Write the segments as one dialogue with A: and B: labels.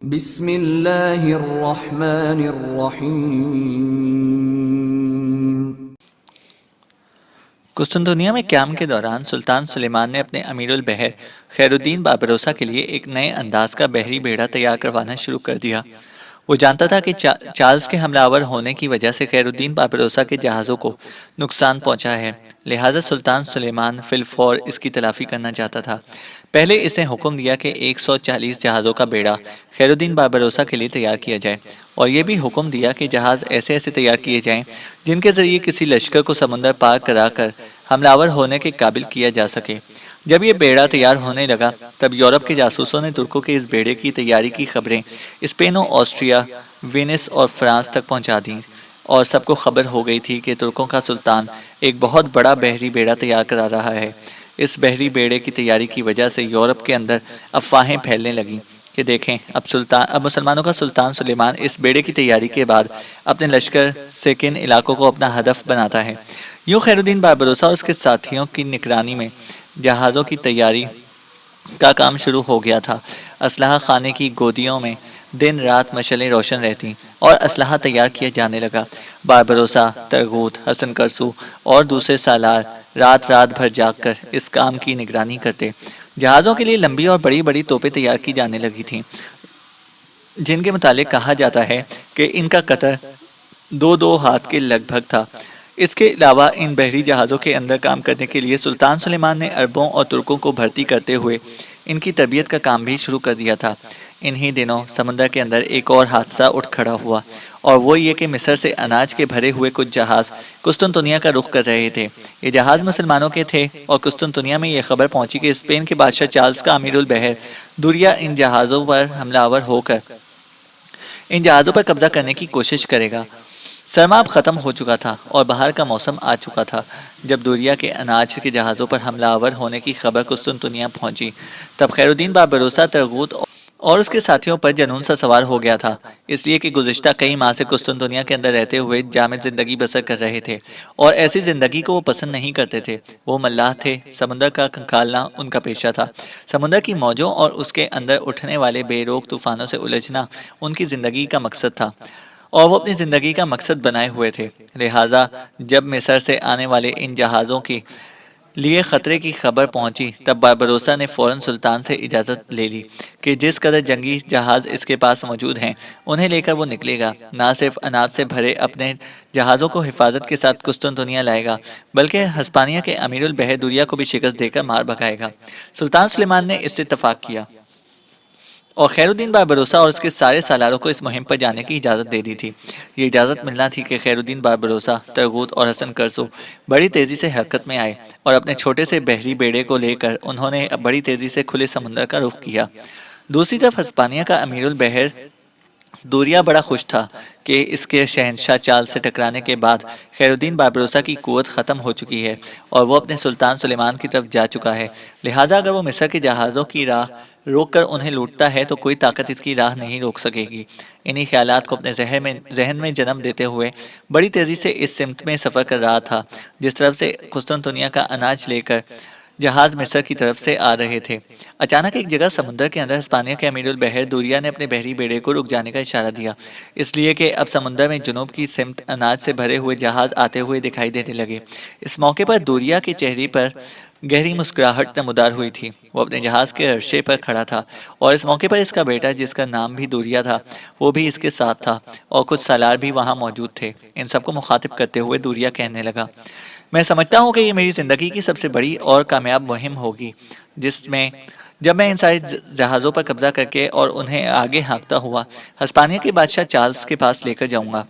A: بسم اللہ الرحمن الرحیم۔
B: قسطنطنیہ میں قیام کے دوران سلطان سلیمان نے اپنے امیر البحر خیر الدین باربروسا کے لیے ایک نئے انداز کا بحری بیڑا تیار کروانا شروع کر دیا۔ وہ جانتا تھا کہ چارلز کے حملہ آور ہونے کی وجہ سے خیر الدین باربروسا کے جہازوں کو نقصان پہنچا ہے، لہٰذا سلطان سلیمان فی الفور اس کی تلافی کرنا چاہتا تھا۔ پہلے اس نے حکم دیا کہ 140 جہازوں کا بیڑا خیر الدین باربروسا کے لیے تیار کیا جائے، اور یہ بھی حکم دیا کہ جہاز ایسے تیار کیے جائیں جن کے ذریعے کسی لشکر کو سمندر پار کرا کر حملہ آور ہونے کے قابل کیا جا سکے۔ جب یہ بیڑا تیار ہونے لگا تب یورپ کے جاسوسوں نے ترکوں کے اس بیڑے کی تیاری کی خبریں اسپین و آسٹریا، وینس اور فرانس تک پہنچا دیں، اور سب کو خبر ہو گئی تھی کہ ترکوں کا سلطان ایک بہت بڑا بحری بیڑا تیار کرا رہا ہے۔ اس بحری بیڑے کی تیاری کی وجہ سے یورپ کے اندر افواہیں پھیلنے لگیں کہ دیکھیں اب مسلمانوں کا سلطان سلیمان اس بیڑے کی تیاری کے بعد اپنے لشکر سے کن علاقوں کو اپنا ہدف بناتا ہے۔ یوں خیر الدین باربروسا اور اس کے ساتھیوں کی نگرانی میں جہازوں کی تیاری کا کام شروع ہو گیا تھا۔ اسلحہ خانے کی گودیوں میں دن رات مشعلیں روشن رہتیں اور اسلحہ تیار کیا جانے لگا۔ باربروسا، ترغوت، حسن کرسو اور دوسرے سالار رات بھر جاگ کر اس کام کی نگرانی کرتے۔ جہازوں کے لیے لمبی اور بڑی بڑی توپیں تیار کی جانے لگی تھیں، جن کے متعلق کہا جاتا ہے کہ ان کا قطر 2 ہاتھ کے لگ بھگ تھا۔ اس کے علاوہ ان بحری جہازوں کے اندر کام کرنے کے لیے سلطان سلیمان نے عربوں اور ترکوں کو بھرتی کرتے ہوئے ان کی تربیت کا کام بھی شروع کر دیا تھا۔ انہی دنوں سمندر کے اندر ایک اور حادثہ اٹھ کھڑا ہوا، اور وہ یہ کہ مصر سے اناج کے بھرے ہوئے کچھ جہاز قسطنطنیہ کا رخ کر رہے تھے۔ یہ جہاز مسلمانوں کے تھے، اور قسطنطنیہ میں یہ خبر پہنچی کہ اسپین کے بادشاہ چارلز کا امیر البحر دوریا ان جہازوں پر حملہ آور ہو کر ان جہازوں پر قبضہ کرنے کی کوشش کرے گا۔ سرما اب ختم ہو چکا تھا اور بہار کا موسم آ چکا تھا۔ جب دوریا کے اناج کے جہازوں پر حملہ آور ہونے کی خبر قسطنطنیہ پہنچی، تب خیر الدین باربروسا ترغوت اور اس کے ساتھیوں پر جنون سا سوار ہو گیا تھا، اس لیے کہ گزشتہ کئی ماہ سے قسطنطنیہ کے اندر رہتے ہوئے جامد زندگی بسر کر رہے تھے، اور ایسی زندگی کو وہ پسند نہیں کرتے تھے۔ وہ ملاح تھے، سمندر کا کھنگالنا ان کا پیشہ تھا۔ سمندر کی موجوں اور اس کے اندر اٹھنے والے بے روک طوفانوں سے الجھنا ان کی زندگی کا مقصد تھا، اور وہ اپنی زندگی کا مقصد بنائے ہوئے تھے۔ لہٰذا جب مصر سے آنے والے ان جہازوں کے لیے خطرے کی خبر پہنچی، تب باربروسا نے فوراً سلطان سے اجازت لے لی کہ جس قدر جنگی جہاز اس کے پاس موجود ہیں انہیں لے کر وہ نکلے گا۔ نہ صرف اناج سے بھرے اپنے جہازوں کو حفاظت کے ساتھ قسطنطنیہ لائے گا، بلکہ ہسپانیہ کے امیر البحر دوریا کو بھی شکست دے کر مار بھگائے گا۔ سلطان سلیمان نے اس سے اتفاق کیا، اور خیر الدین باربروسا اور اس کے سارے سالاروں کو اس مہم پر جانے کی اجازت دے دی تھی۔ یہ اجازت ملنا تھی کہ خیر الدین باربروسا، ترغوت اور حسن کرسو بڑی تیزی سے حرکت میں آئے، اور اپنے چھوٹے سے بحری بیڑے کو لے کر انہوں نے بڑی تیزی سے کھلے سمندر کا رخ کیا۔ دوسری طرف ہسپانیہ کا امیر البحر دوریا بڑا خوش تھا کہ اس کے شہنشاہ چارلز سے ٹکرانے کے بعد خیر الدین باربروسا کی قوت ختم ہو چکی ہے، اور وہ اپنے سلطان سلیمان کی طرف جا چکا ہے۔ لہٰذا اگر وہ مصر کے جہازوں کی راہ روک کر انہیں لوٹتا ہے تو کوئی طاقت اس کی راہ نہیں روک سکے گی۔ انہی خیالات کو اپنے ذہن میں جنم دیتے ہوئے بڑی تیزی سے اس سمت میں سفر کر رہا تھا جس طرف سے قسطنطنیہ کا اناج لے کر جہاز مصر کی طرف سے آ رہے تھے۔ اچانک ایک جگہ سمندر کے اندر ہسپانیہ کے امیر البحر دوریا نے اپنے بحری بیڑے کو رک جانے کا اشارہ دیا، اس لیے کہ اب سمندر میں جنوب کی سمت اناج سے بھرے ہوئے جہاز آتے ہوئے دکھائی دینے لگے۔ اس موقع پر دوریا کے چہرے پر گہری مسکراہٹ نمودار ہوئی تھی۔ وہ اپنے جہاز کے عرصے پر کھڑا تھا، اور اس موقع پر اس کا بیٹا، جس کا نام بھی دوریا تھا، وہ بھی اس کے ساتھ تھا، اور کچھ سالار بھی وہاں موجود تھے۔ ان سب کو مخاطب کرتے ہوئے دوریا کہنے لگا، میں سمجھتا ہوں کہ یہ میری زندگی کی سب سے بڑی اور کامیاب مہم ہوگی، جب میں ان سارے جہازوں پر قبضہ کر کے اور انہیں آگے ہانکتا ہوا ہسپانیہ کے بادشاہ چارلز کے پاس لے کر جاؤں گا۔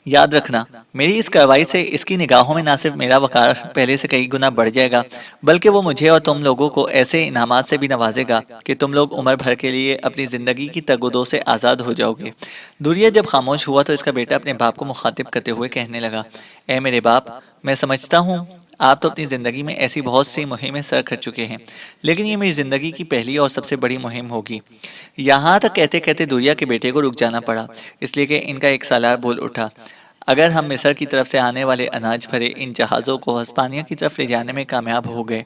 B: یاد رکھنا، میری اس کارروائی سے اس کی نگاہوں میں نہ صرف میرا وقار پہلے سے کئی گنا بڑھ جائے گا، بلکہ وہ مجھے اور تم لوگوں کو ایسے انعامات سے بھی نوازے گا کہ تم لوگ عمر بھر کے لیے اپنی زندگی کی تگودوں سے آزاد ہو جاؤ گے۔ دوریا جب خاموش ہوا تو اس کا بیٹا اپنے باپ کو مخاطب کرتے ہوئے کہنے لگا، اے میرے باپ، میں سمجھتا ہوں آپ تو اپنی زندگی میں ایسی بہت سی مہمیں سر کر چکے ہیں، لیکن یہ میری زندگی کی پہلی اور سب سے بڑی مہم ہوگی۔ یہاں تک کہتے کہتے دوریا کے بیٹے کو رک جانا پڑا، اس لیے کہ ان کا ایک سالار بول اٹھا، اگر ہم مصر کی طرف سے آنے والے اناج بھرے ان جہازوں کو ہسپانیہ کی طرف لے جانے میں کامیاب ہو گئے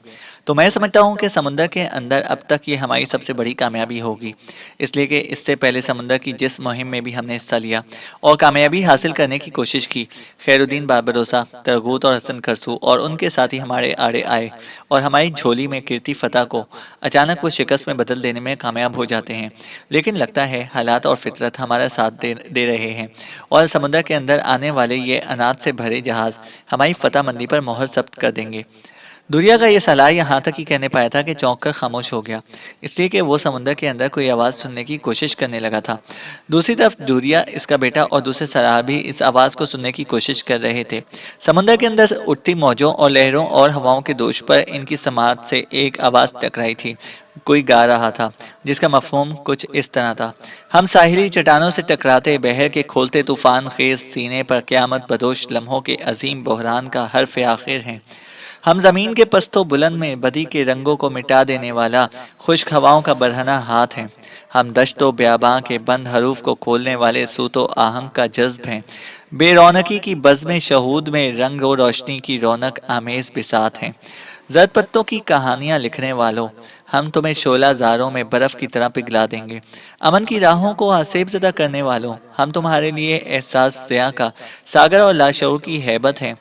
B: تو میں سمجھتا ہوں کہ سمندر کے اندر اب تک یہ ہماری سب سے بڑی کامیابی ہوگی، اس لیے کہ اس سے پہلے سمندر کی جس مہم میں بھی ہم نے حصہ لیا اور کامیابی حاصل کرنے کی کوشش کی، خیر الدین بابروسا، ترغوت اور حسن کرسو اور ان کے ساتھی ہمارے آڑے آئے اور ہماری جھولی میں کرتی فتح کو اچانک وہ شکست میں بدل دینے میں کامیاب ہو جاتے ہیں۔ لیکن لگتا ہے حالات اور فطرت ہمارا ساتھ دے رہے ہیں اور سمندر کے اندر آنے والے یہ اناج سے بھرے جہاز ہماری فتح مندی پر مہر ثبت کر دیں گے۔ دوریا کا یہ سالار یہاں تک ہی کہنے پایا تھا کہ چونک کر خاموش ہو گیا، اس لیے کہ وہ سمندر کے اندر کوئی آواز سننے کی کوشش کرنے لگا تھا۔ دوسری طرف دوریا، اس کا بیٹا اور دوسرے سرار بھی اس آواز کو سننے کی کوشش کر رہے تھے۔ سمندر کے اندر سے اٹھتی موجوں اور لہروں اور ہواؤں کے دوش پر ان کی سماعت سے ایک آواز ٹکرائی تھی۔ کوئی گا رہا تھا جس کا مفہوم کچھ اس طرح تھا: ہم ساحلی چٹانوں سے ٹکراتے بحر کے کھولتے طوفان خیز سینے پر قیامت بدوش لمحوں کے عظیم بحران کا حرف آخر ہیں۔ ہم زمین کے پست و بلند میں بدی کے رنگوں کو مٹا دینے والا خشک ہواؤں کا برہنہ ہاتھ ہیں۔ ہم دشت و بیاباں کے بند حروف کو کھولنے والے صوت و آہنگ کا جذب ہیں۔ بے رونقی کی بزم شہود میں رنگ و روشنی کی رونق آمیز بساط ہیں۔ زرد پتوں کی کہانیاں لکھنے والوں، ہم تمہیں شعلہ زاروں میں برف کی طرح پگھلا دیں گے۔ امن کی راہوں کو آسیب زدہ کرنے والوں، ہم تمہارے لیے احساس ضیاء کا ساگر اور لاشعور کی ہیبت ہیں۔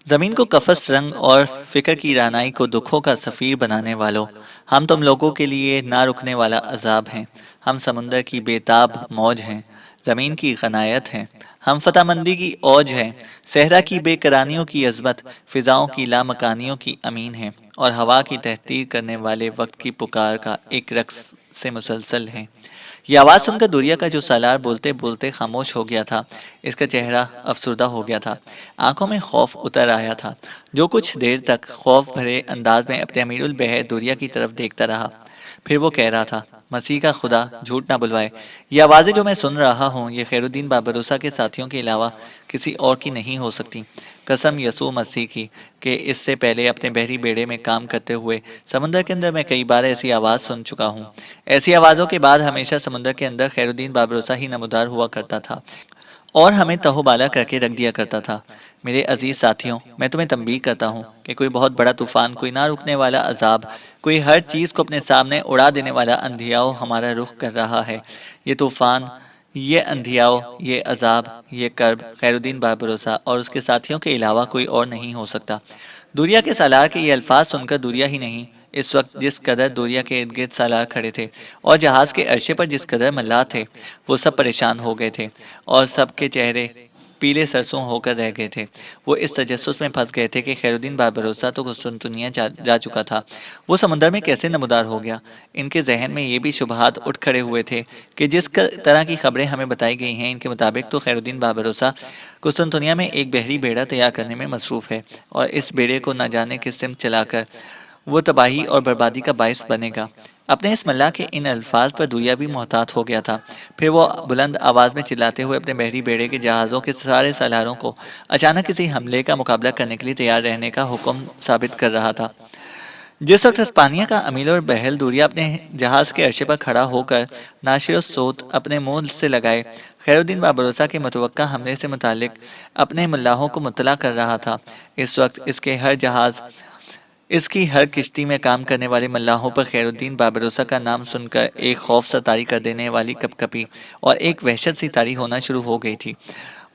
B: زمین کو قفس رنگ اور فکر کی رعنائی کو دکھوں کا سفیر بنانے والوں، ہم تم لوگوں کے لیے نہ رکنے والا عذاب ہیں۔ ہم سمندر کی بیتاب موج ہیں، زمین کی غنایت ہیں۔ ہم فتح مندی کی اوج ہیں، صحرا کی بے کرانیوں کی عظمت، فضاؤں کی لامکانیوں کی امین ہیں اور ہوا کی تحقیر کرنے والے وقت کی پکار کا ایک رقص سے مسلسل ہیں۔ یہ آواز سن کر دوریا کا جو سالار بولتے بولتے خاموش ہو گیا تھا، اس کا چہرہ افسردہ ہو گیا تھا، آنکھوں میں خوف اتر آیا تھا۔ جو کچھ دیر تک خوف بھرے انداز میں اپنے امیر البحر دوریا کی طرف دیکھتا رہا، پھر وہ کہہ رہا تھا: مسیح کا خدا جھوٹ نہ بلوائے، یہ آوازیں جو میں سن رہا ہوں یہ خیر الدین بابروسا کے ساتھیوں کے علاوہ کسی اور کی نہیں ہو سکتی۔ قسم یسوع مسیح کی کہ اس سے پہلے اپنے بحری بیڑے میں کام کرتے ہوئے سمندر کے اندر میں کئی بار ایسی آواز سن چکا ہوں۔ ایسی آوازوں کے بعد ہمیشہ سمندر کے اندر خیر الدین بابروسا ہی نمودار ہوا کرتا تھا اور ہمیں تہو بالا کر کے رکھ دیا کرتا تھا۔ میرے عزیز ساتھیوں، میں تمہیں تنبیہ کرتا ہوں کہ کوئی بہت بڑا طوفان، کوئی نہ رکنے والا عذاب، کوئی ہر چیز کو اپنے سامنے اڑا دینے والا اندھیاؤ ہمارا رخ کر رہا ہے۔ یہ طوفان، یہ اندھیاؤ، یہ عذاب، یہ کرب خیر الدین بابروسا اور اس کے ساتھیوں کے علاوہ کوئی اور نہیں ہو سکتا۔ دوریا کے سالار کے یہ الفاظ سن کر دوریا ہی نہیں، اس وقت جس قدر دوریا کے ارد گرد سالار کھڑے تھے اور جہاز کے عرشے پر جس قدر ملاح تھے، وہ سب پریشان ہو گئے تھے اور سب کے چہرے پیلے سرسوں ہو کر رہ گئے تھے۔ وہ اس تجسس میں پھنس گئے تھے کہ خیر الدین بابروسا تو قسطنطنیہ جا چکا تھا، وہ سمندر میں کیسے نمودار ہو گیا؟ ان کے ذہن میں یہ بھی شبہات اٹھ کھڑے ہوئے تھے کہ جس طرح کی خبریں ہمیں بتائی گئی ہیں، ان کے مطابق تو خیر الدین بابروسا قسطنطنیہ میں ایک بحری بیڑا تیار کرنے میں مصروف ہے اور اس بیڑے کو نہ جانے کس سمت چلا کر وہ تباہی اور بربادی کا باعث بنے گا۔ اپنے اس ملاح کے ان الفاظ پر دوریا بھی محتاط ہو گیا تھا۔ پھر وہ بلند آواز میں چلاتے ہوئے اپنے بحری بیڑے کے جہازوں کے سارے سالاروں کو اچانک کسی حملے کا مقابلہ کرنے کے لیے تیار رہنے کا حکم ثابت کر رہا تھا۔ جس وقت ہسپانیہ کا امیر البحر دوریا اپنے جہاز کے عرشے پر کھڑا ہو کر ناشر الصوت اپنے منہ سے لگائے خیر الدین بابروسا کے متوقع حملے سے متعلق اپنے ملاحوں کو مطلع کر رہا تھا، اس وقت اس کے ہر جہاز، اس کی ہر کشتی میں کام کرنے والے ملاحوں پر خیر الدین بابروسا کا نام سن کر ایک خوف سا طاری کر دینے والی کپ کپی اور ایک وحشت سی طاری ہونا شروع ہو گئی تھی۔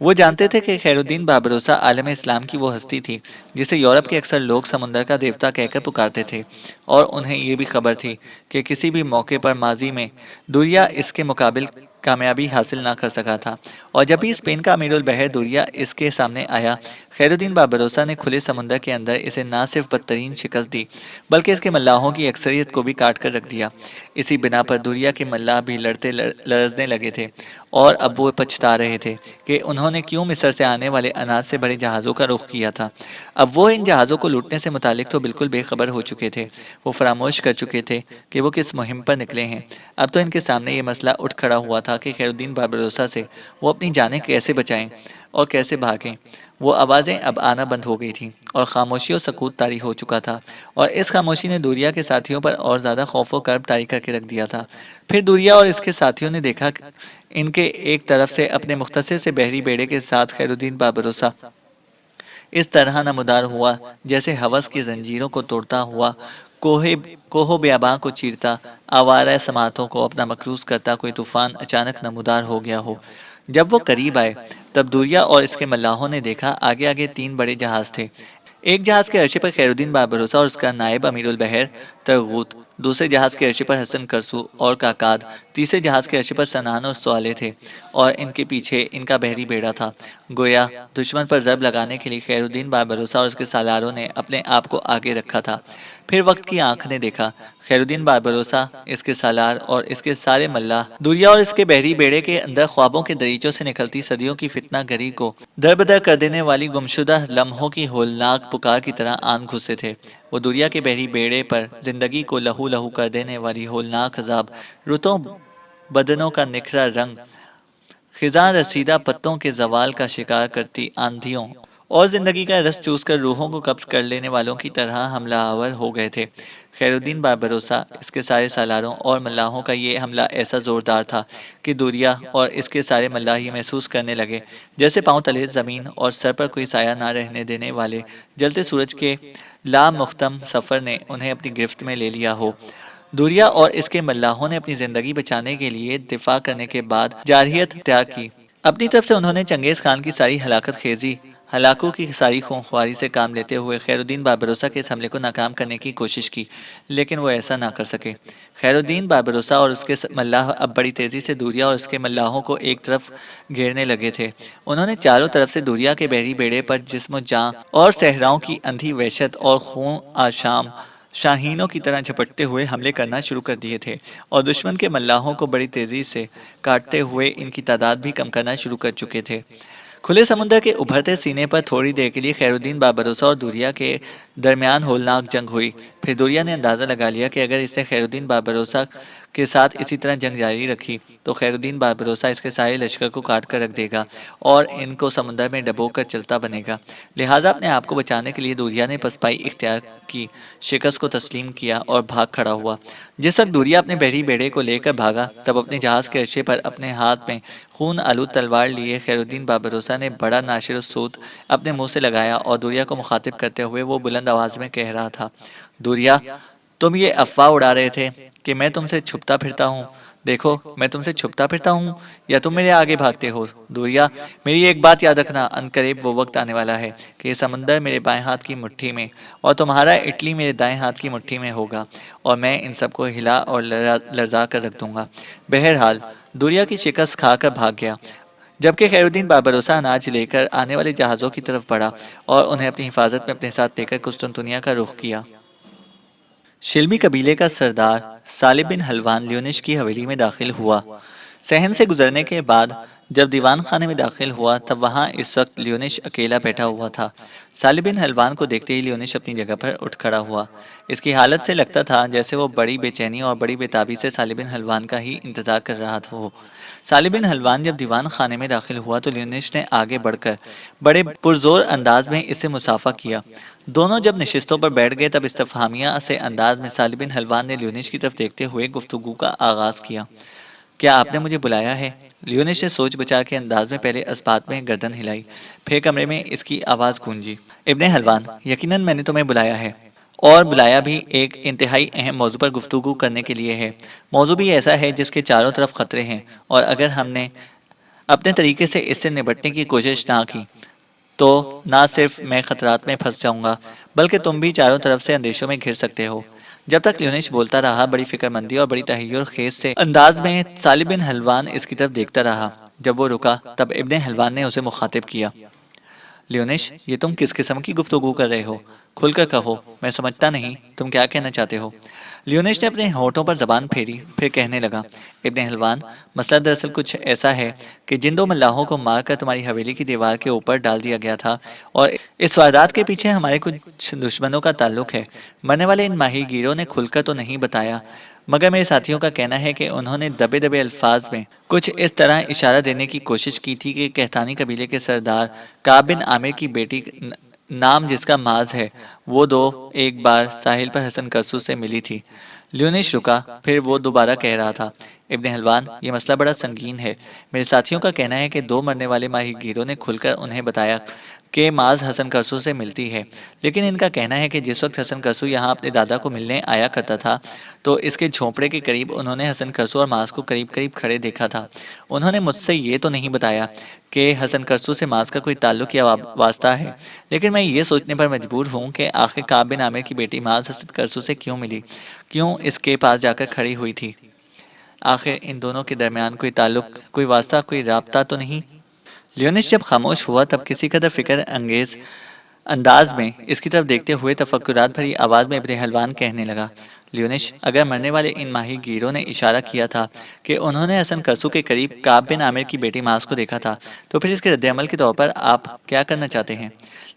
B: وہ جانتے تھے کہ خیر الدین بابروسا عالم اسلام کی وہ ہستی تھی جسے یورپ کے اکثر لوگ سمندر کا دیوتا کہہ کر پکارتے تھے، اور انہیں یہ بھی خبر تھی کہ کسی بھی موقع پر ماضی میں دوریا اس کے مقابل کامیابی حاصل نہ کر سکا تھا، اور جب بھی اسپین کا امیر البحر دوریا اس کے سامنے آیا، خیر الدین بابروسا نے کھلے سمندر کے اندر اسے نہ صرف بدترین شکست دی بلکہ اس کے ملاحوں کی اکثریت کو بھی کاٹ کر رکھ دیا۔ اسی بنا پر دوریا کے ملاح بھی لڑتے لرزنے لگے تھے اور اب وہ پچھتا رہے تھے کہ انہوں نے کیوں مصر سے آنے والے اناج سے بڑے جہازوں کا رخ کیا تھا۔ اب وہ ان جہازوں کو لوٹنے سے متعلق تو بالکل بے خبر ہو چکے تھے، وہ فراموش کر چکے تھے کہ وہ کس مہم پر نکلے ہیں۔ اب تو ان کے سامنے یہ مسئلہ اٹھ کھڑا ہوا تھا کہ خیر الدین بابروسا سے وہ اپنی جانیں کیسے بچائیں اور کیسے بھاگیں۔ وہ آوازیں اب آنا بند ہو گئی تھیں اور خاموشی و سکوت طاری ہو چکا تھا، اور اس خاموشی نے دوریا کے ساتھیوں پر اور زیادہ خوف و کرب طاری کر کے رکھ دیا تھا۔ پھر دوریا اور اس کے ساتھیوں نے دیکھا ان کے ایک طرف سے اپنے مختصر سے بحری بیڑے کے ساتھ خیر الدین بابروسا اس طرح نمودار ہوا جیسے ہوس کی زنجیروں کو توڑتا ہوا کوہ کوہ بیاباں کو چیرتا، آوارہ سماعتوں کو اپنا مقروض کرتا کوئی طوفان اچانک نمودار ہو گیا ہو۔ جب وہ قریب آئے تب دوریا اور اس کے ملاحوں نے دیکھا آگے آگے تین بڑے جہاز تھے۔ ایک جہاز کے عرشے پر خیر الدین بابروسا اور اس کا نائب امیر البحر ترغوت، دوسرے جہاز کے عرشے پر حسن کرسو اور کاکاد، تیسرے جہاز کے عرشے پر سنان اور سوالے تھے، اور ان کے پیچھے ان کا بحری بیڑا تھا۔ گویا دشمن پر ضرب لگانے کے لیے خیر الدین بابروسا اور اس کے سالاروں نے اپنے آپ کو آگے رکھا تھا۔ پھر وقت کی آنکھ نے دیکھا، خیر الدین بابروسا، اس کے سالار اور اس کے سارے ملاح دوریا اور اس کے بحری بیڑے کے اندر خوابوں کے دریچوں سے نکلتی صدیوں کی فتنہ گری کو دربدر کر دینے والی گمشدہ لمحوں کی ہولناک پکار کی طرح آن گھسے تھے۔ وہ دوریا کے بحری بیڑے پر زندگی کو لہو لہو کر دینے والی ہولناک عذاب، رتوں بدنوں کا نکھرا رنگ، خزاں رسیدہ پتوں کے زوال کا شکار کرتی آندھیوں اور زندگی کا رس چوس کر روحوں کو قبض کر لینے والوں کی طرح حملہ آور ہو گئے تھے۔ خیر الدین بابروسا، اس کے سارے سالاروں اور ملاحوں کا یہ حملہ ایسا زوردار تھا کہ دوریا اور اس کے سارے ملاح یہ محسوس کرنے لگے جیسے پاؤں تلے زمین اور سر پر کوئی سایہ نہ رہنے دینے والے جلتے سورج کے لامختم سفر نے انہیں اپنی گرفت میں لے لیا ہو۔ دوریا اور اس کے ملاحوں نے اپنی زندگی بچانے کے لیے دفاع کرنے کے بعد جارحیت اختیار کی۔ اپنی طرف سے انہوں نے چنگیز خان کی ساری ہلاکت خیزی، ہلاکوں کی ساری خونخواری سے کام لیتے ہوئے خیر الدین بابروسا کے اس حملے کو ناکام کرنے کی کوشش کی، لیکن وہ ایسا نہ کر سکے۔ خیر الدین بابروسا اور اس کے ملاح اب بڑی تیزی سے دوریا اور اس کے ملاحوں کو ایک طرف گھیرنے لگے تھے۔ انہوں نے چاروں طرف سے دوریا کے بحری بیڑے پر جسم و جاں اور صحراؤں کی اندھی وحشت اور خون آشام شاہینوں کی طرح جھپٹتے ہوئے حملے کرنا شروع کر دیے تھے، اور دشمن کے ملاحوں کو بڑی تیزی سے کاٹتے ہوئے ان کی تعداد بھی کم کرنا شروع کر چکے تھے۔ کھلے سمندر کے ابھرتے سینے پر تھوڑی دیر کے لیے خیر الدین بابروسا اور دوریا کے درمیان ہولناک جنگ ہوئی۔ پھر دوریا نے اندازہ لگا لیا کہ اگر اس نے خیر الدین بابروسا کے ساتھ اسی طرح جنگ جاری رکھی تو خیر الدین بابروسا اس کے سارے لشکر کو کاٹ کر رکھ دے گا اور ان کو سمندر میں ڈبو کر چلتا بنے گا۔ لہٰذا اپنے آپ کو بچانے کے لیے دوریا نے پسپائی اختیار کی، شکست کو تسلیم کیا اور بھاگ کھڑا ہوا۔ جس وقت دوریا اپنے بحری بیڑے کو لے کر بھاگا تب اپنے جہاز کے عرشے پر اپنے ہاتھ میں خون آلود تلوار لیے خیر الدین بابروسا نے بڑا ناشر الصوت اپنے منہ سے لگایا اور دوریا کو مخاطب کرتے ہوئے وہ بلند آواز میں کہہ رہا تھا، دوریا، تم یہ افواہ اڑا رہے تھے کہ میں تم سے چھپتا پھرتا ہوں۔ دیکھو، میں تم سے چھپتا پھرتا ہوں یا تم میرے آگے بھاگتے ہو؟ دوریا، میری ایک بات یاد رکھنا، عنقریب وہ وقت آنے والا ہے کہ یہ سمندر میرے بائیں ہاتھ کی مٹھی میں اور تمہارا اٹلی میرے دائیں ہاتھ کی مٹھی میں ہوگا، اور میں ان سب کو ہلا اور لرزا کر رکھ دوں گا۔ بہرحال دوریا کی شکست کھا کر بھاگ گیا، جبکہ خیر الدین بابروسا اناج لے کر آنے والے جہازوں کی طرف بڑھا اور انہیں اپنی حفاظت میں اپنے ساتھ لے کر قسطنطنیہ کا رخ کیا۔ شلمی قبیلے کا سردار صالح بن حلوان لیونش کی حویلی میں داخل ہوا۔ صحن سے گزرنے کے بعد جب دیوان خانے میں داخل ہوا تب وہاں اس وقت لیونش اکیلا بیٹھا ہوا تھا۔ صالح بن حلوان کو دیکھتے ہی لیونش اپنی جگہ پر اٹھ کھڑا ہوا۔ اس کی حالت سے لگتا تھا جیسے وہ بڑی بے چینی اور بڑی بےتابی سے صالح بن حلوان کا ہی انتظار کر رہا تھا۔ صالح بن حلوان جب دیوان خانے میں داخل ہوا تو لیونش نے آگے بڑھ کر بڑے پرزور انداز میں اس سے مصافحہ کیا۔ دونوں جب نشستوں پر بیٹھ گئے تب استفہامیہ سے انداز میں صالح بن حلوان نے لیونش کی طرف دیکھتے ہوئے گفتگو کا آغاز کیا۔ کیا آپ نے مجھے بلایا ہے؟ لیونش نے سوچ بچا کے انداز میں پہلے اسبات میں گردن ہلائی، پھر کمرے میں اس کی آواز گونجی، ابن حلوان، یقیناً میں نے تمہیں بلایا ہے، اور بلایا بھی ایک انتہائی اہم موضوع پر گفتگو کرنے کے لیے ہے۔ موضوع بھی ایسا ہے جس کے چاروں طرف خطرے ہیں، اور اگر ہم نے اپنے طریقے سے اس سے نپٹنے کی کوشش نہ کی تو نہ صرف میں خطرات میں پھنس جاؤں گا بلکہ تم بھی چاروں طرف سے اندیشوں میں گھر سکتے ہو۔ جب تک لیونش بولتا رہا بڑی فکر مندی اور بڑی تحیر خیز سے انداز میں صالح بن حلوان اس کی طرف دیکھتا رہا۔ جب وہ رکا تب ابن حلوان نے اسے مخاطب کیا، لیونش، یہ تم کس قسم کی گفتگو کر رہے ہو؟ کھل کر کہو، میں سمجھتا نہیں تم کیا کہنا چاہتے ہو۔ لیونش نے اپنے ہونٹوں پر زبان پھیری، پھر کہنے لگا، ابن حلوان، مسئلہ دراصل کچھ ایسا ہے کہ جن دو ملاحوں کو مار کر تمہاری حویلی کی دیوار کے اوپر ڈال دیا گیا تھا، اور اس واردات کے پیچھے ہمارے کچھ دشمنوں کا تعلق ہے۔ مرنے والے ان ماہی گیروں نے کھل کر تو نہیں بتایا، مگر میرے ساتھیوں کا کہنا ہے کہ انہوں نے دبے دبے الفاظ میں کچھ اس طرح اشارہ دینے کی کوشش کی تھی کہ کہتانی قبیلے کے سردار کعب بن عامر کی بیٹی نام جس کا معاذ ہے، وہ دو ایک بار ساحل پر حسن کرسو سے ملی تھی۔ لیونش رکا، پھر وہ دوبارہ کہہ رہا تھا، ابن حلوان، یہ مسئلہ بڑا سنگین ہے۔ میرے ساتھیوں کا کہنا ہے کہ 2 مرنے والے ماہی گیروں نے کھل کر انہیں بتایا کہ ماز حسن کرسو سے ملتی ہے، لیکن ان کا کہنا ہے کہ جس وقت حسن کرسو یہاں اپنے دادا کو ملنے آیا کرتا تھا تو اس کے جھونپڑے کے قریب انہوں نے حسن کرسو اور ماز کو قریب قریب کھڑے دیکھا تھا۔ انہوں نے مجھ سے یہ تو نہیں بتایا کہ حسن کرسو سے ماز کا کوئی تعلق یا واسطہ ہے، لیکن میں یہ سوچنے پر مجبور ہوں کہ آخر کعب بن عامر کی بیٹی ماز حسن کرسو سے کیوں ملی، کیوں اس کے پاس جا کر کھڑی ہوئی تھی؟ آخر ان دونوں کے درمیان کوئی تعلق، کوئی واسطہ، کوئی رابطہ تو نہیں؟ لیونس جب خاموش ہوا تب کسی قدر فکر انگیز انداز میں اس کی طرف دیکھتے ہوئے تفکرات بھری آواز میں ابن حلوان کہنے لگا، لیونش، اگر مرنے والے ان ماہی گیروں نے اشارہ کیا تھا کہ انہوں نے حسن کرسو کے قریب کعب بن عامر کی بیٹی ماس کو دیکھا تھا، تو پھر اس کے رد عمل کے طور پر آپ کیا کرنا چاہتے ہیں؟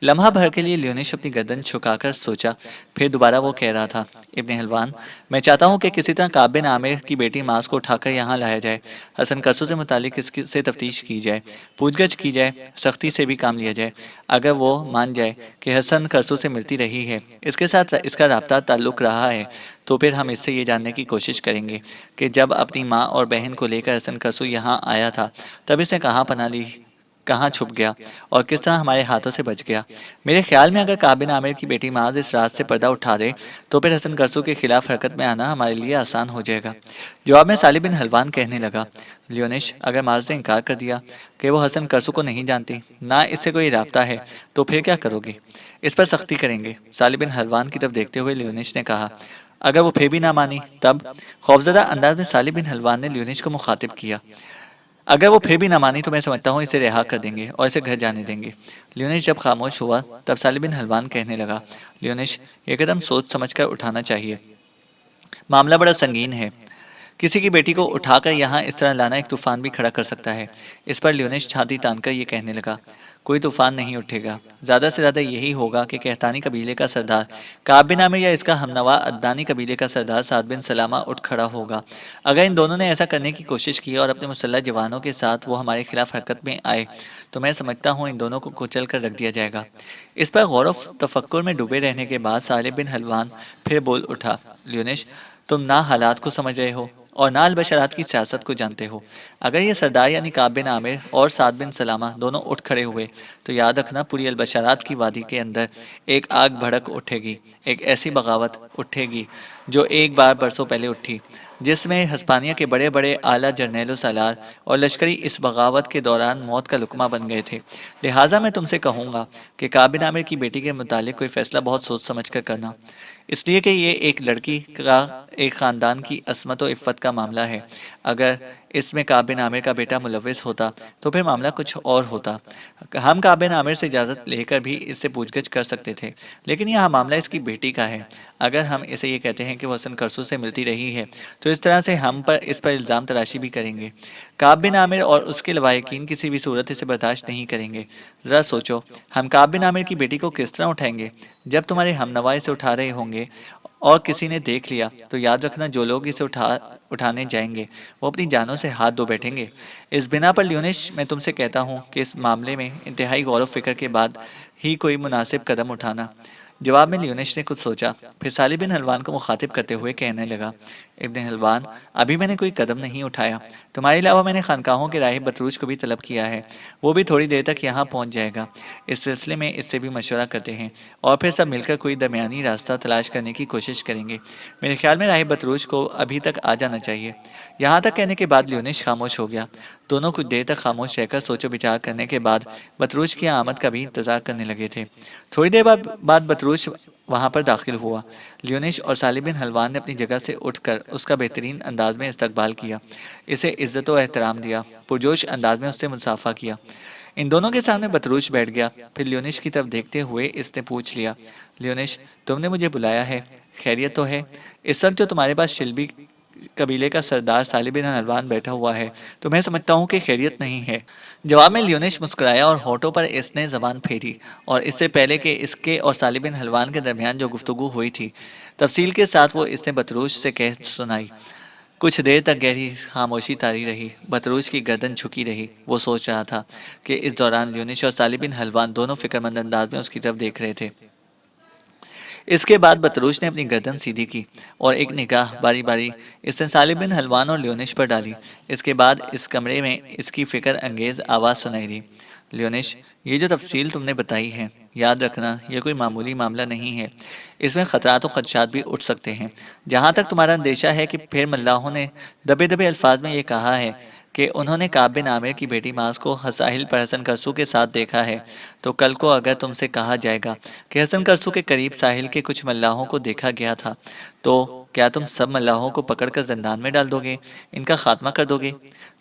B: لمحہ بھر کے لیے لیونش اپنی گردن جھکا کر سوچا، پھر دوبارہ وہ کہہ رہا تھا، ابن حلوان، میں چاہتا ہوں کہ کسی طرح کعب بن عامر کی بیٹی ماس کو اٹھا کر یہاں لایا جائے، حسن کرسو سے متعلق اس سے تفتیش کی جائے، پوچھ گچھ کی جائے، سختی سے بھی کام لیا جائے۔ اگر وہ مان جائے کہ حسن کرسو سے ملتی رہی ہے، اس کے ساتھ اس کا رابطہ تعلق رہا ہے، تو پھر ہم اس سے یہ جاننے کی کوشش کریں گے کہ جب اپنی ماں اور بہن کو لے کر حسن کرسو یہاں آیا تھا تب اس نے کہاں پناہ لی، کہاں چھپ گیا اور کس طرح ہمارے ہاتھوں سے بچ گیا۔ میرے خیال میں اگر کعب بن عامر کی بیٹی معاذ اس راز سے پردہ اٹھا دے تو پھر حسن کرسو کے خلاف حرکت میں آنا ہمارے لیے آسان ہو جائے گا۔ جواب میں سالم بن حلوان کہنے لگا، لیونش، اگر معاذ نے انکار کر دیا کہ وہ حسن کرسو کو نہیں جانتی، نہ اس سے کوئی رابطہ ہے، تو پھر کیا کرو گے؟ اس پر سختی کریں گے، سالم بن حلوان کی طرف دیکھتے ہوئے لیونش نے کہا۔ اگر وہ پھر بھی نہ مانی تب؟ خوفزدہ انداز میں سالم بن حلوان نے لیونش کو مخاطب کیا۔ اگر وہ پھر بھی نہ مانی تو میں سمجھتا ہوں اسے رہا کر دیں گے اور اسے گھر جانے دیں گے۔ لیونش جب خاموش ہوا تب سالم بن حلوان کہنے لگا، لیونش، یہ قدم سوچ سمجھ کر اٹھانا چاہیے، معاملہ بڑا سنگین ہے۔ کسی کی بیٹی کو اٹھا کر یہاں اس طرح لانا ایک طوفان بھی کھڑا کر سکتا ہے۔ اس پر لیونش چھاتی تان کر یہ کہنے لگا، کوئی طوفان نہیں اٹھے گا، زیادہ سے زیادہ یہی ہوگا کہ کہتانی قبیلے کا سردار کعب بن عامر یا اس کا ہمنوا عدنانی قبیلے کا سردار سعد بن سلامہ اٹھ کھڑا ہوگا۔ اگر ان دونوں نے ایسا کرنے کی کوشش کی اور اپنے مسلح جوانوں کے ساتھ وہ ہمارے خلاف حرکت میں آئے تو میں سمجھتا ہوں ان دونوں کو کچل کر رکھ دیا جائے گا۔ اس پر غور و تفکر میں ڈوبے رہنے کے بعد سالم بن حلوان پھر بول اٹھا، لیونش، تم نہ حالات کو سمجھ رہے ہو اور نہ البشرات کی سیاست کو جانتے ہو۔ اگر یہ سردار یعنی کعب بن عامر اور سعد بن سلامہ دونوں اٹھ کھڑے ہوئے تو یاد رکھنا پوری البشرات کی وادی کے اندر ایک آگ بھڑک اٹھے گی، ایک ایسی بغاوت اٹھے گی جو ایک بار برسوں پہلے اٹھی، جس میں ہسپانیہ کے بڑے بڑے اعلیٰ جرنیل و سالار اور لشکری اس بغاوت کے دوران موت کا لقمہ بن گئے تھے۔ لہٰذا میں تم سے کہوں گا کہ کعب بن عامر کی بیٹی کے متعلق کوئی فیصلہ بہت سوچ سمجھ کر کرنا، اس لیے کہ یہ ایک لڑکی کا، ایک خاندان کی عصمت و عفت کا معاملہ ہے۔ اگر اس میں کعب بن عامر کا بیٹا ملوث ہوتا تو پھر معاملہ کچھ اور ہوتا۔ ہم کعب بن عامر سے اجازت لے کر بھی اس سے پوچھ گچھ کر سکتے تھے، لیکن یہاں معاملہ اس کی بیٹی کا ہے۔ اگر ہم اسے یہ کہتے ہیں کہ وہ حسن کرسو سے ملتی رہی ہے تو اس طرح سے ہم پر اس پر الزام تراشی بھی کریں گے۔ کعب بن عامر اور اس کے لواحقین کسی بھی صورت اسے برداشت نہیں کریں گے۔ ذرا سوچو، ہم کعب بن عامر کی بیٹی کو کس طرح اٹھائیں گے؟ جب تمہارے ہم نوا اسے اٹھا رہے ہوں گے اور کسی نے دیکھ لیا تو یاد رکھنا جو لوگ اسے اٹھانے جائیں گے وہ اپنی جانوں سے ہاتھ دھو بیٹھیں گے۔ اس بنا پر لیونش، میں تم سے کہتا ہوں کہ اس معاملے میں انتہائی غور و فکر کے بعد ہی کوئی مناسب قدم اٹھانا۔ جواب میں لیونش نے کچھ سوچا، پھر سالم بن حلوان کو مخاطب کرتے ہوئے کہنے لگا، ابن حلوان، ابھی میں نے کوئی قدم نہیں اٹھایا۔ تمہارے علاوہ میں نے خانقاہوں کے راہب بطروج کو بھی طلب کیا ہے، وہ بھی تھوڑی دیر تک یہاں پہنچ جائے گا۔ اس سلسلے میں اس سے بھی مشورہ کرتے ہیں اور پھر سب مل کر کوئی درمیانی راستہ تلاش کرنے کی کوشش کریں گے۔ میرے خیال میں راہب بطروج کو ابھی تک آ جانا چاہیے۔ یہاں تک کہنے کے بعد لیونش خاموش ہو گیا۔ دونوں کچھ دیر تک خاموش رہ کر سوچ و بچار کرنے کے بعد بطروج کی آمد کا بھی انتظار کرنے لگے تھے۔ تھوڑی دیر بعد بطروج وہاں پر داخل ہوا۔ لیونش اور سالم بن حلوان نے اپنی جگہ سے اٹھ کر اس کا بہترین انداز میں استقبال کیا، اسے عزت و احترام دیا، پرجوش انداز میں اس سے مصافحہ کیا۔ ان دونوں کے سامنے بطروج بیٹھ گیا، پھر لیونش کی طرف دیکھتے ہوئے اس نے پوچھ لیا، لیونش، تم نے مجھے بلایا ہے، خیریت تو ہے؟ اس وقت جو تمہارے پاس شلبی قبیلے کا سردار سالم بن حلوان بیٹھا ہوا ہے تو میں سمجھتا ہوں کہ خیریت نہیں ہے۔ جواب میں لیونش مسکرایا اور ہونٹوں پر اس نے زبان پھیری، اور اس سے پہلے کہ اس کے اور سالم بن حلوان کے درمیان جو گفتگو ہوئی تھی تفصیل کے ساتھ وہ اس نے بطروج سے کہہ سنائی۔ کچھ دیر تک گہری خاموشی طاری رہی، بطروج کی گردن جھکی رہی۔ وہ سوچ رہا تھا کہ اس دوران لیونش اور سالم بن حلوان دونوں فکر مند انداز میں اس کی طرف دیکھ رہے تھے۔ اس کے بعد بطروش نے اپنی گردن سیدھی کی اور ایک نگاہ باری باری اس نے صالب بن حلوان اور لیونش پر ڈالی۔ اس کے بعد اس کمرے میں اس کی فکر انگیز آواز سنائی دی، لیونش، یہ جو تفصیل تم نے بتائی ہے، یاد رکھنا یہ کوئی معمولی معاملہ نہیں ہے، اس میں خطرات و خدشات بھی اٹھ سکتے ہیں۔ جہاں تک تمہارا اندیشہ ہے کہ پھر ملاحوں نے دبے دبے الفاظ میں یہ کہا ہے کہ انہوں نے کعب بن عامر کی بیٹی معاذ کو ساحل پر حسن کرسو کے ساتھ دیکھا ہے، تو کل کو اگر تم سے کہا جائے گا کہ حسن کرسو کے قریب ساحل کے کچھ ملاحوں کو دیکھا گیا تھا، تو کیا تم سب ملاحوں کو پکڑ کر زندان میں ڈال دو گے، ان کا خاتمہ کر دو گے؟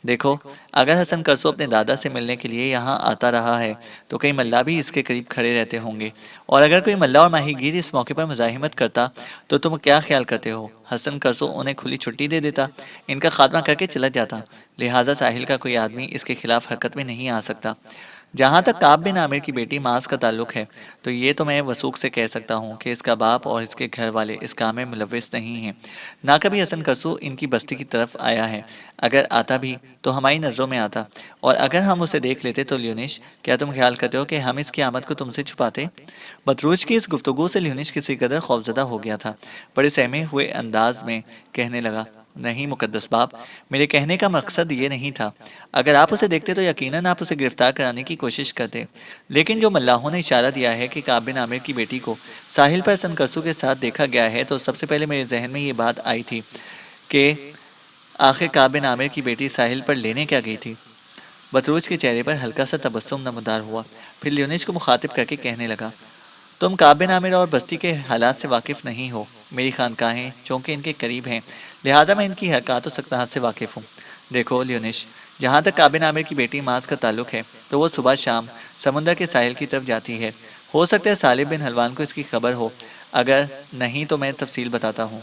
B: دیکھو، اگر حسن کرسو اپنے دادا سے ملنے کے لیے یہاں آتا رہا ہے تو کئی ملا بھی اس کے قریب کھڑے رہتے ہوں گے، اور اگر کوئی ملا اور ماہی گیر اس موقع پر مزاحمت کرتا تو تم کیا خیال کرتے ہو؟ حسن کرسو انہیں کھلی چھٹی دے دیتا، ان کا خاتمہ کر کے چلا جاتا، لہٰذا ساحل کا کوئی آدمی اس کے خلاف حرکت میں نہیں آ سکتا۔ جہاں تک کعب بن عامر کی بیٹی معاذ کا تعلق ہے تو یہ تو میں وثوق سے کہہ سکتا ہوں کہ اس کا باپ اور اس کے گھر والے اس کام میں ملوث نہیں ہیں، نہ کبھی حسن کرسو ان کی بستی کی طرف آیا ہے، اگر آتا بھی تو ہماری نظروں میں آتا، اور اگر ہم اسے دیکھ لیتے تو لیونش، کیا تم خیال کرتے ہو کہ ہم اس کی آمد کو تم سے چھپاتے؟ بطروچ کی اس گفتگو سے لیونش کسی قدر خوفزدہ ہو گیا تھا، بڑے سہمے ہوئے انداز میں کہنے لگا، نہیں مقدس باپ، میرے کہنے کا مقصد یہ نہیں تھا، اگر آپ اسے دیکھتے تو یقیناً آپ اسے گرفتار کرانے کی کوشش کرتے، لیکن جو ملاحوں نے اشارہ دیا ہے کہ کعب بن عامر کی بیٹی کو ساحل پر حسن کرسو کے ساتھ دیکھا گیا ہے، تو سب سے پہلے میرے ذہن میں یہ بات آئی تھی کہ آخر کعب بن عامر کی بیٹی ساحل پر لینے کیا گئی تھی؟ بطروچ کے چہرے پر ہلکا سا تبسم نمودار ہوا، پھر لیونش کو مخاطب کر کے کہنے لگا، تم کعب بن عامر اور بستی کے حالات سے واقف نہیں ہو، میری خانقاہیں چونکہ ان کے قریب ہیں، لہٰذا میں ان کی حرکات و سکنات سے واقف ہوں۔ دیکھو لیونش، جہاں تک کعب بن عامر کی بیٹی معاذ کا تعلق ہے تو وہ صبح شام سمندر کے ساحل کی طرف جاتی ہے، ہو سکتا ہے صالب بن حلوان کو اس کی خبر ہو، اگر نہیں تو میں تفصیل بتاتا ہوں۔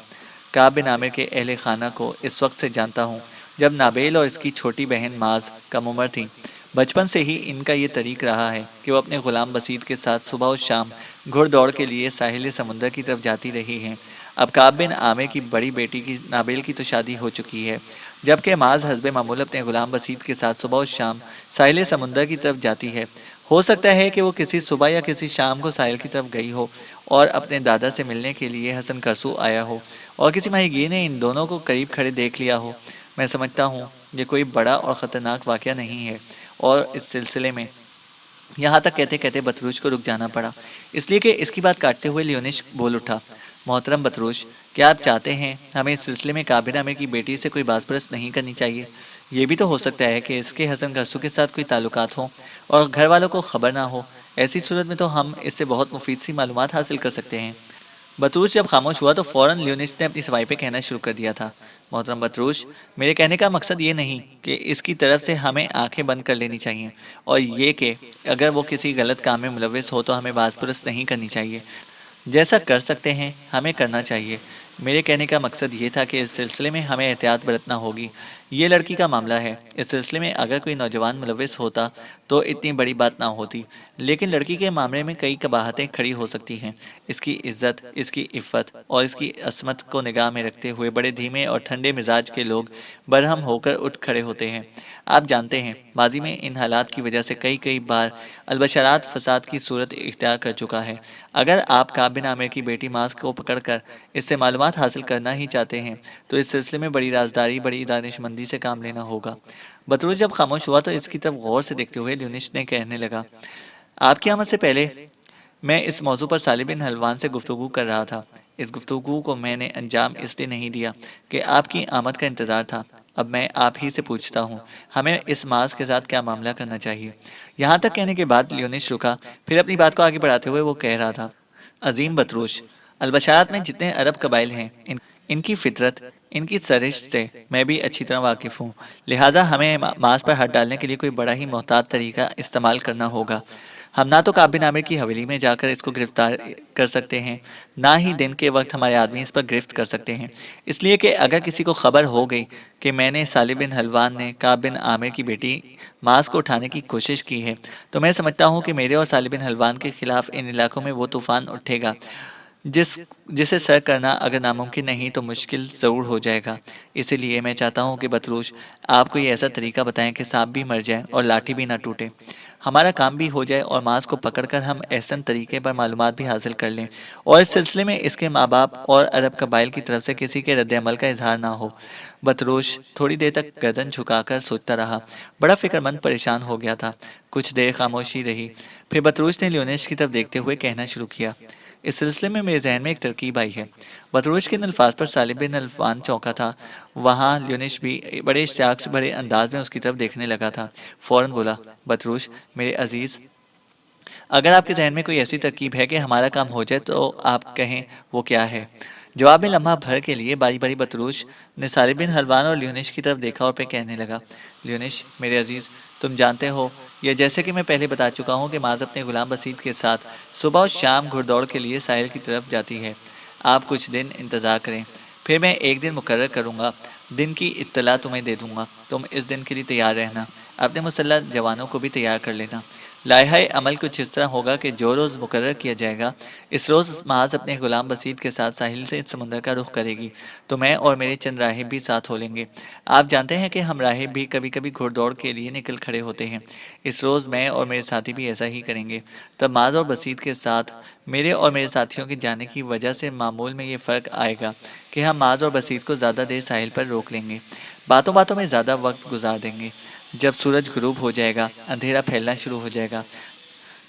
B: کعب بن عامر کے اہل خانہ کو اس وقت سے جانتا ہوں جب نابیل اور اس کی چھوٹی بہن معاذ کم عمر تھیں۔ بچپن سے ہی ان کا یہ طریق رہا ہے کہ وہ اپنے غلام بسیط کے ساتھ صبح و شام گھڑ دوڑ کے لیے ساحل سمندر کی طرف جاتی رہی ہیں۔ اب کعب بن عامر کی بڑی بیٹی کی نابیل کی تو شادی ہو چکی ہے، جبکہ معاذ حسب معمول اپنے غلام بسیط کے ساتھ صبح و شام ساحل سمندر کی طرف جاتی ہے۔ ہو سکتا ہے کہ وہ کسی صبح یا کسی شام کو ساحل کی طرف گئی ہو اور اپنے دادا سے ملنے کے لیے حسن کرسو آیا ہو، اور کسی ماہی گیر نے ان دونوں کو قریب کھڑے دیکھ لیا ہو۔ میں سمجھتا ہوں یہ کوئی بڑا اور خطرناک واقعہ نہیں ہے، اور اس سلسلے میں یہاں تک کہتے کہتے بطروچ کو رک جانا پڑا، اس لیے کہ اس کی بات کاٹتے ہوئے لیونش بول اٹھا، محترم بطروچ، کیا آپ چاہتے ہیں ہمیں اس سلسلے میں کعب بن عامر کی بیٹی سے کوئی باز پرس نہیں کرنی چاہیے؟ یہ بھی تو ہو سکتا ہے کہ اس کے حسن کرسو کے ساتھ کوئی تعلقات ہوں اور گھر والوں کو خبر نہ ہو، ایسی صورت میں تو ہم اس سے بہت مفید سی معلومات حاصل کر سکتے ہیں۔ بطروچ جب خاموش ہوا تو فوراً لیونس نے اپنی صفائی پہ کہنا شروع کر دیا تھا، محترم بطروچ، میرے کہنے کا مقصد یہ نہیں کہ اس کی طرف سے ہمیں آنکھیں بند کر لینی چاہیے، اور یہ کہ اگر وہ کسی غلط کام میں ملوث ہو تو ہمیں باز پرست نہیں کرنی چاہیے، جیسا کر سکتے ہیں ہمیں کرنا چاہیے۔ میرے کہنے کا مقصد یہ تھا کہ اس سلسلے میں ہمیں احتیاط برتنا ہوگی، یہ لڑکی کا معاملہ ہے، اس سلسلے میں اگر کوئی نوجوان ملوث ہوتا تو اتنی بڑی بات نہ ہوتی، لیکن لڑکی کے معاملے میں کئی قباحتیں کھڑی ہو سکتی ہیں۔ اس کی عزت، اس کی عفت اور اس کی عصمت کو نگاہ میں رکھتے ہوئے بڑے دھیمے اور ٹھنڈے مزاج کے لوگ برہم ہو کر اٹھ کھڑے ہوتے ہیں۔ آپ جانتے ہیں ماضی میں ان حالات کی وجہ سے کئی بار البشرات فساد کی صورت اختیار کر چکا ہے۔ اگر آپ کعب بن عامر کی بیٹی معاذ کو پکڑ کر اس سے معلومات حاصل کرنا ہی چاہتے ہیں تو اس سلسلے میں بڑی رازداری، بڑی دانش مندی سے کام لینا ہوگا۔ بطروچ جب خاموش ہوا تو اس کی طرف غور سے دیکھتے ہوئے لیونش نے کہنے لگا، آپ کی آمد سے پہلے میں اس موضوع پر صالب بن حلوان سے گفتگو کر رہا تھا۔ اس گفتگو کو میں نے انجام اس لیے نہیں دیا کہ آپ کی آمد کا انتظار تھا۔ اب میں آپ ہی سے پوچھتا ہوں، ہمیں اس معاذ کے ساتھ کیا معاملہ کرنا چاہیے؟ یہاں تک کہنے کے بعد لیونش رکا، پھر اپنی بات کو آگے بڑھاتے ہوئے وہ کہہ رہا تھا، عظیم بطروچ، البشرات میں جتنے عرب قبائل ہیں ان کی فطرت، ان کی سرشت سے میں بھی اچھی طرح واقف ہوں، لہٰذا ہمیں معاذ پر ہاتھ ڈالنے کے لیے کوئی بڑا ہی محتاط طریقہ استعمال کرنا ہوگا۔ ہم نہ تو کعب بن عامر کی حویلی میں جا کر اس کو گرفتار کر سکتے ہیں، نہ ہی دن کے وقت ہمارے آدمی اس پر گرفت کر سکتے ہیں، اس لیے کہ اگر کسی کو خبر ہو گئی کہ میں نے صالب بن حلوان نے کعب بن عامر کی بیٹی معاذ کو اٹھانے کی کوشش کی ہے، تو میں سمجھتا ہوں کہ میرے اور صالب بن حلوان کے خلاف ان علاقوں میں وہ طوفان اٹھے گا جسے سر کرنا اگر ناممکن نہیں تو مشکل ضرور ہو جائے گا۔ اسی لیے میں چاہتا ہوں کہ بطروش آپ کوئی ایسا طریقہ بتائیں کہ سانپ بھی مر جائے اور لاٹھی بھی نہ ٹوٹے، ہمارا کام بھی ہو جائے اور ماس کو پکڑ کر ہم احسن طریقے پر معلومات بھی حاصل کر لیں، اور اس سلسلے میں اس کے ماں باپ اور عرب قبائل کی طرف سے کسی کے رد عمل کا اظہار نہ ہو۔ بطروش تھوڑی دیر تک گردن جھکا کر سوچتا رہا، بڑا فکر مند پریشان ہو گیا تھا۔ کچھ دیر خاموشی رہی، پھر بطروش نے لیونیش کی طرف دیکھتے ہوئے کہنا شروع کیا، اس سلسلے میں میرے ذہن میں ایک ترکیب آئی ہے۔ بطروش کے ان الفاظ پر سالم بن الفان چونکا تھا، وہاں لیونیش بھی بڑے اشتیاق سے بڑے انداز میں اس کی طرف دیکھنے لگا تھا۔ فوراً بولا، بطروش میرے عزیز، اگر آپ کے ذہن میں کوئی ایسی ترکیب ہے کہ ہمارا کام ہو جائے تو آپ کہیں وہ کیا ہے؟ جواب میں لمحہ بھر کے لیے باری باری بطروش نے سالم بن حلوان اور لیونیش کی طرف دیکھا اور پھر کہنے لگا، لیونیش میرے عزیز، تم جانتے ہو یا جیسے کہ میں پہلے بتا چکا ہوں کہ ماذ اپنے غلام بسیط کے ساتھ صبح اور شام گھڑ دوڑ کے لیے ساحل کی طرف جاتی ہے۔ آپ کچھ دن انتظار کریں، پھر میں ایک دن مقرر کروں گا، دن کی اطلاع تمہیں دے دوں گا، تم اس دن کے لیے تیار رہنا، اپنے مسلح جوانوں کو بھی تیار کر لینا۔ لائحہ عمل کچھ اس طرح ہوگا کہ جو روز مقرر کیا جائے گا، اس روز محاذ اپنے غلام بسیط کے ساتھ ساحل سے سمندر کا رخ کرے گی، تو میں اور میرے چند راہب بھی ساتھ ہو لیں گے۔ آپ جانتے ہیں کہ ہم راہب بھی کبھی کبھی گھڑ دوڑ کے لیے نکل کھڑے ہوتے ہیں، اس روز میں اور میرے ساتھی بھی ایسا ہی کریں گے۔ تب محاذ اور بسیط کے ساتھ میرے اور میرے ساتھیوں کے جانے کی وجہ سے معمول میں یہ فرق آئے گا کہ ہم محاذ اور بسیط کو زیادہ دیر ساحل پر روک لیں گے، باتوں باتوں میں زیادہ وقت گزار دیں گے۔ جب سورج غروب ہو جائے گا، اندھیرا پھیلنا شروع ہو جائے گا،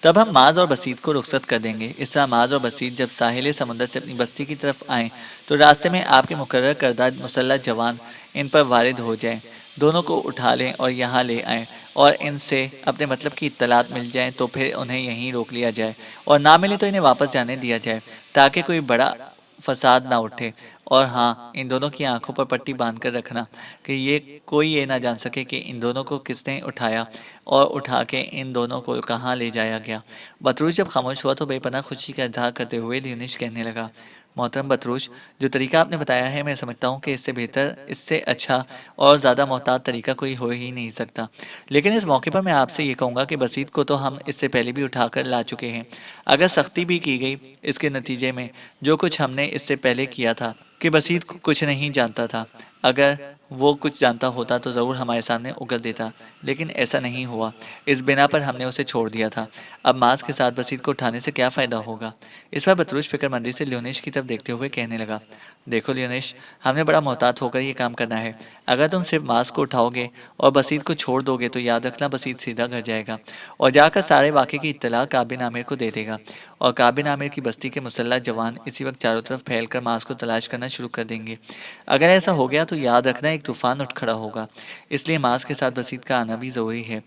B: تب ہم معاذ اور بسیط کو رخصت کر دیں گے۔ اس طرح معاذ اور بسیط جب ساحل سمندر سے اپنی بستی کی طرف آئیں تو راستے میں آپ کے مقرر کردہ مسلح جوان ان پر وارد ہو جائیں، دونوں کو اٹھا لیں اور یہاں لے آئیں، اور ان سے اپنے مطلب کی اطلاعات مل جائیں تو پھر انہیں یہیں روک لیا جائے، اور نہ ملے تو انہیں واپس جانے دیا جائے تاکہ کوئی بڑا فساد نہ اٹھے۔ اور ہاں، ان دونوں کی آنکھوں پر پٹی باندھ کر رکھنا کہ کوئی یہ نہ جان سکے کہ ان دونوں کو کس نے اٹھایا اور اٹھا کے ان دونوں کو کہاں لے جایا گیا۔ بطروش جب خاموش ہوا تو بے پناہ خوشی کا اظہار کرتے ہوئے لیونیش کہنے لگا، محترم بطروش، جو طریقہ آپ نے بتایا ہے میں سمجھتا ہوں کہ اس سے بہتر، اس سے اچھا اور زیادہ محتاط طریقہ کوئی ہو ہی نہیں سکتا۔ لیکن اس موقع پر میں آپ سے یہ کہوں گا کہ بسیط کو تو ہم اس سے پہلے بھی اٹھا کر لا چکے ہیں، اگر سختی بھی کی گئی، اس کے نتیجے میں جو کچھ ہم نے اس سے پہلے کیا تھا کہ بسیط کچھ نہیں جانتا تھا، اگر وہ کچھ جانتا ہوتا تو ضرور ہمارے سامنے اگل دیتا، لیکن ایسا نہیں ہوا، اس بنا پر ہم نے اسے چھوڑ دیا تھا۔ اب ماس کے ساتھ بسیط کو اٹھانے سے کیا فائدہ ہوگا؟ اس پر بطروش فکر مندی سے لیونیش کی طرف دیکھتے ہوئے کہنے لگا، دیکھو لیونیش، ہم نے بڑا محتاط ہو کر یہ کام کرنا ہے۔ اگر تم صرف ماس کو اٹھاؤ گے اور بسیط کو چھوڑ دو گے تو یاد رکھنا بسیط سیدھا گھر جائے گا اور جا کر سارے واقعے کی اطلاع کابن عامر کو دے دے گا، اور کابن عامر کی بستی کے مسلح جوان اسی وقت چاروں طرف پھیل کر ماس کو تلاش کرنا شروع کر دیں گے۔ اگر ایسا ہو گیا تو یاد رکھنا ایک طوفان اٹھ کھڑا ہوگا، اس لیے ماس کے ساتھ بسیط کا آنا بھی ضروری ہے،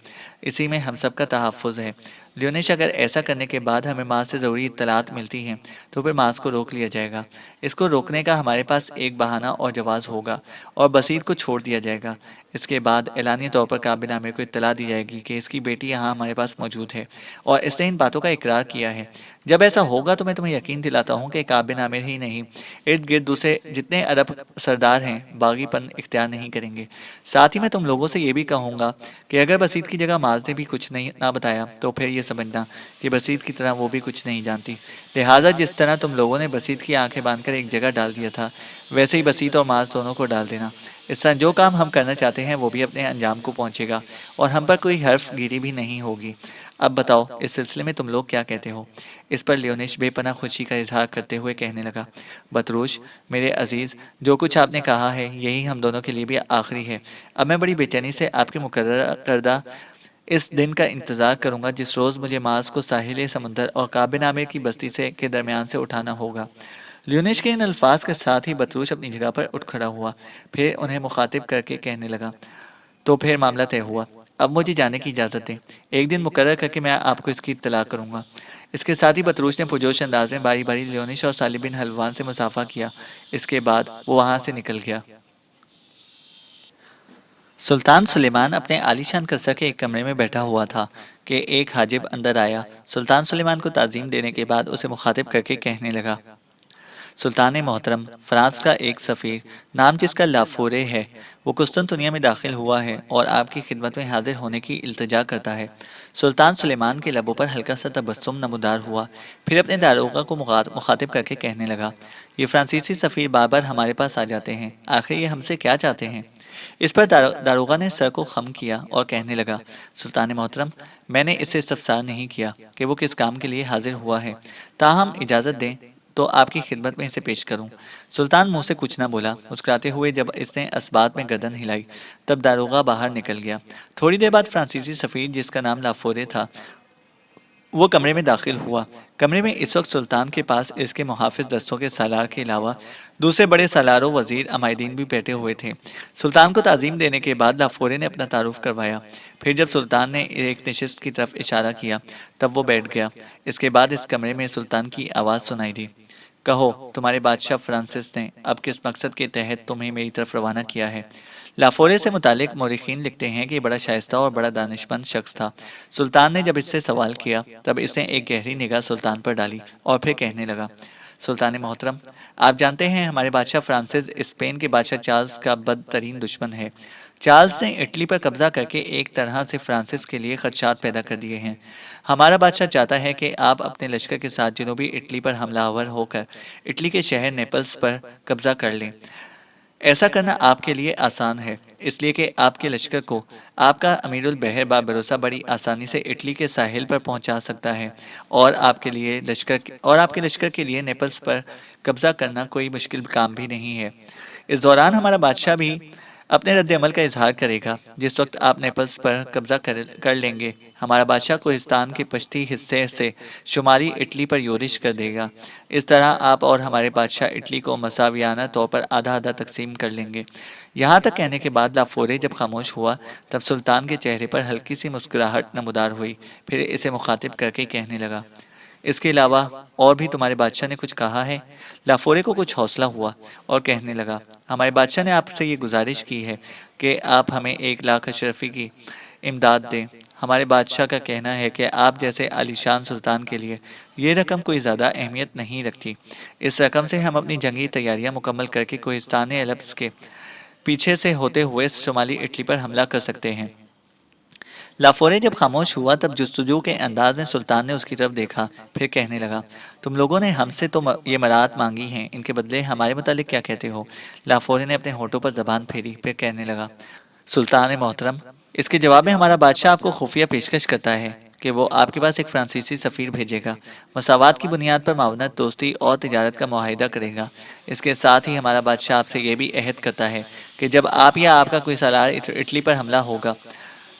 B: اسی میں ہم سب کا تحفظ ہے۔ لیونیش، اگر ایسا کرنے کے بعد ہمیں ماس سے ضروری اطلاعات ملتی ہیں تو پھر ماس کو روک لیا جائے گا، اس کو روکنے کا ہمارے پاس ایک بہانہ اور جواز ہوگا، اور بسیط کو چھوڑ دیا جائے گا۔ اس کے بعد اعلانیہ طور پر کابن عامر کو اطلاع دی جائے گی کہ اس کی بیٹی یہاں ہمارے پاس موجود ہے اور اس نے ان باتوں کا اقرار کیا ہے۔ جب ایسا ہوگا تو میں تمہیں یقین دلاتا ہوں کہ کابن عامر ہی نہیں، ارد گرد دوسرے جتنے عرب سردار ہیں باغی پن اختیار نہیں کریں گے۔ ساتھ ہی میں تم لوگوں سے یہ بھی کہوں گا کہ اگر بسیط کی جگہ معاذ نے بھی کچھ نہیں نہ بتایا تو پھر یہ سمجھنا کہ بسیط کی طرح وہ بھی کچھ نہیں جانتی، لہٰذا جس طرح تم لوگوں نے بسیط کی آنکھیں باندھ کر ایک جگہ ڈال دیا تھا، ویسے ہی بسیط اور معاذ دونوں کو ڈال دینا۔ اس طرح جو کام ہم کرنا چاہتے ہیں وہ بھی اپنے انجام کو پہنچے گا اور ہم پر کوئی حرف گیری بھی نہیں ہوگی۔ اب بتاؤ، اس سلسلے میں تم لوگ کیا کہتے ہو؟ اس پر لیونیش بے پناہ خوشی کا اظہار کرتے ہوئے کہنے لگا، بطروش میرے عزیز، جو کچھ آپ نے کہا ہے یہی ہم دونوں کے لیے بھی آخری ہے۔ اب میں بڑی بے چینی سے آپ کے مقررہ کردہ اس دن کا انتظار کروں گا جس روز مجھے معاذ کو ساحل سمندر اور کابن عامر کی بستی سے کے درمیان سے اٹھانا ہوگا۔ لیونیش کے ان الفاظ کے ساتھ ہی بطروش اپنی جگہ پر اٹھ کھڑا ہوا، پھر انہیں مخاطب کر کے کہنے لگا، تو پھر معاملہ طے ہوا، اب مجھے جانے کی اجازت دیں، ایک دن مقرر کر کے میں آپ کو اس کی اطلاع کروں گا۔ اس کے ساتھ ہی بطروش نے پرجوش انداز میں باری باری لیونیش اور سالم بن حلوان سے مصافحہ کیا، اس کے بعد وہ وہاں سے نکل گیا۔ سلطان سلیمان اپنے عالی شان قصر کے ایک کمرے میں بیٹھا ہوا تھا کہ ایک حاجب اندر آیا۔ سلطان سلیمان کو تعظیم دینے کے بعد اسے مخاطب کر کے کہنے لگا، سلطان محترم، فرانس کا ایک سفیر نام جس کا لافورے ہے، وہ قسطنطنیہ میں داخل ہوا ہے اور آپ کی خدمت میں حاضر ہونے کی التجا کرتا ہے۔ سلطان سلیمان کے لبوں پر ہلکا سا تبسم نمودار ہوا، پھر اپنے داروغہ کو مخاطب کر کے کہنے لگا، یہ فرانسیسی سفیر بار بار ہمارے پاس آ جاتے ہیں، آخر یہ ہم سے کیا چاہتے ہیں؟ اس پر داروغہ نے سر کو خم کیا اور کہنے لگا، سلطان محترم، میں نے اسے استفسار نہیں کیا کہ وہ کس کام کے لیے حاضر ہوا ہے، تاہم اجازت دیں تو آپ کی خدمت میں اسے پیش کروں۔ سلطان منہ سے کچھ نہ بولا، مسکراتے ہوئے جب اس نے اسبات میں گردن ہلائی، تب داروغہ باہر نکل گیا۔ تھوڑی دیر بعد فرانسیسی سفیر جس کا نام لافورے تھا، وہ کمرے میں داخل ہوا۔ کمرے میں اس وقت سلطان کے پاس اس کے محافظ دستوں کے سالار کے علاوہ دوسرے بڑے سالار و وزیر عمائدین بھی بیٹھے ہوئے تھے۔ سلطان کو تعظیم دینے کے بعد لافورے نے اپنا تعارف کروایا، پھر جب سلطان نے ایک نشست کی طرف اشارہ کیا تب وہ بیٹھ گیا۔ اس کے بعد اس کمرے میں سلطان کی آواز سنائی دی، کہو تمہارے بادشاہ فرانسس نے اب کس مقصد کے تحت تمہیں میری طرف روانہ کیا ہے؟ لافورے سے متعلق مورخین لکھتے ہیں کہ یہ بڑا شائستہ اور بڑا دانشمند شخص تھا۔ سلطان نے جب اس سے سوال کیا تب اس نے ایک گہری نگاہ سلطان پر ڈالی اور پھر کہنے لگا، سلطان محترم، آپ جانتے ہیں ہمارے بادشاہ فرانسس اسپین کے بادشاہ چارلز کا بدترین دشمن ہے۔ چارلز نے اٹلی پر قبضہ کر کے ایک طرح سے فرانسس کے لیے خدشات پیدا کر دیے ہیں۔ ہمارا بادشاہ چاہتا ہے کہ آپ اپنے لشکر کے ساتھ جنوبی اٹلی پر حملہ آور ہو کر اٹلی کے شہر نیپلز پر قبضہ کر لیں۔ ایسا کرنا آپ کے لیے آسان ہے، اس لیے کہ آپ کے لشکر کو آپ کا امیر البحر بابروسا بڑی آسانی سے اٹلی کے ساحل پر پہنچا سکتا ہے، اور آپ کے لشکر کے لیے نیپلز پر قبضہ کرنا کوئی مشکل کام بھی نہیں ہے۔ اس دوران ہمارا بادشاہ بھی اپنے رد عمل کا اظہار کرے گا۔ جس وقت آپ نیپلز پر قبضہ کر لیں گے، ہمارا بادشاہ کوہستان کے پشتی حصے سے شمالی اٹلی پر یورش کر دے گا۔ اس طرح آپ اور ہمارے بادشاہ اٹلی کو مساویانہ طور پر آدھا آدھا تقسیم کر لیں گے۔ یہاں تک کہنے کے بعد لافورے جب خاموش ہوا تب سلطان کے چہرے پر ہلکی سی مسکراہٹ نمودار ہوئی، پھر اسے مخاطب کر کے کہنے لگا، اس کے علاوہ اور بھی تمہارے بادشاہ نے کچھ کہا ہے؟ لافورے کو کچھ حوصلہ ہوا اور کہنے لگا، ہمارے بادشاہ نے آپ سے یہ گزارش کی ہے کہ آپ ہمیں 1,00,000 اشرفی کی امداد دیں۔ ہمارے بادشاہ کا کہنا ہے کہ آپ جیسے عالیشان سلطان کے لیے یہ رقم کوئی زیادہ اہمیت نہیں رکھتی۔ اس رقم سے ہم اپنی جنگی تیاریاں مکمل کر کے کوہستان الپس کے پیچھے سے ہوتے ہوئے شمالی اٹلی پر حملہ کر سکتے ہیں۔ لافورے جب خاموش ہوا تب جستجو کے انداز میں سلطان نے اس کی طرف دیکھا، پھر کہنے لگا، تم لوگوں نے ہم سے تو یہ مراد مانگی ہیں، ان کے بدلے ہمارے متعلق کیا کہتے ہو؟ لافورے نے اپنے ہونٹوں پر زبان پھیری، پھر کہنے لگا، سلطان محترم، اس کے جواب میں ہمارا بادشاہ آپ کو خفیہ پیشکش کرتا ہے کہ وہ آپ کے پاس ایک فرانسیسی سفیر بھیجے گا، مساوات کی بنیاد پر معاونت، دوستی اور تجارت کا معاہدہ کرے گا۔ اس کے ساتھ ہی ہمارا بادشاہ آپ سے یہ بھی عہد کرتا ہے کہ جب آپ یا آپ کا کوئی سالار اٹلی پر حملہ ہوگا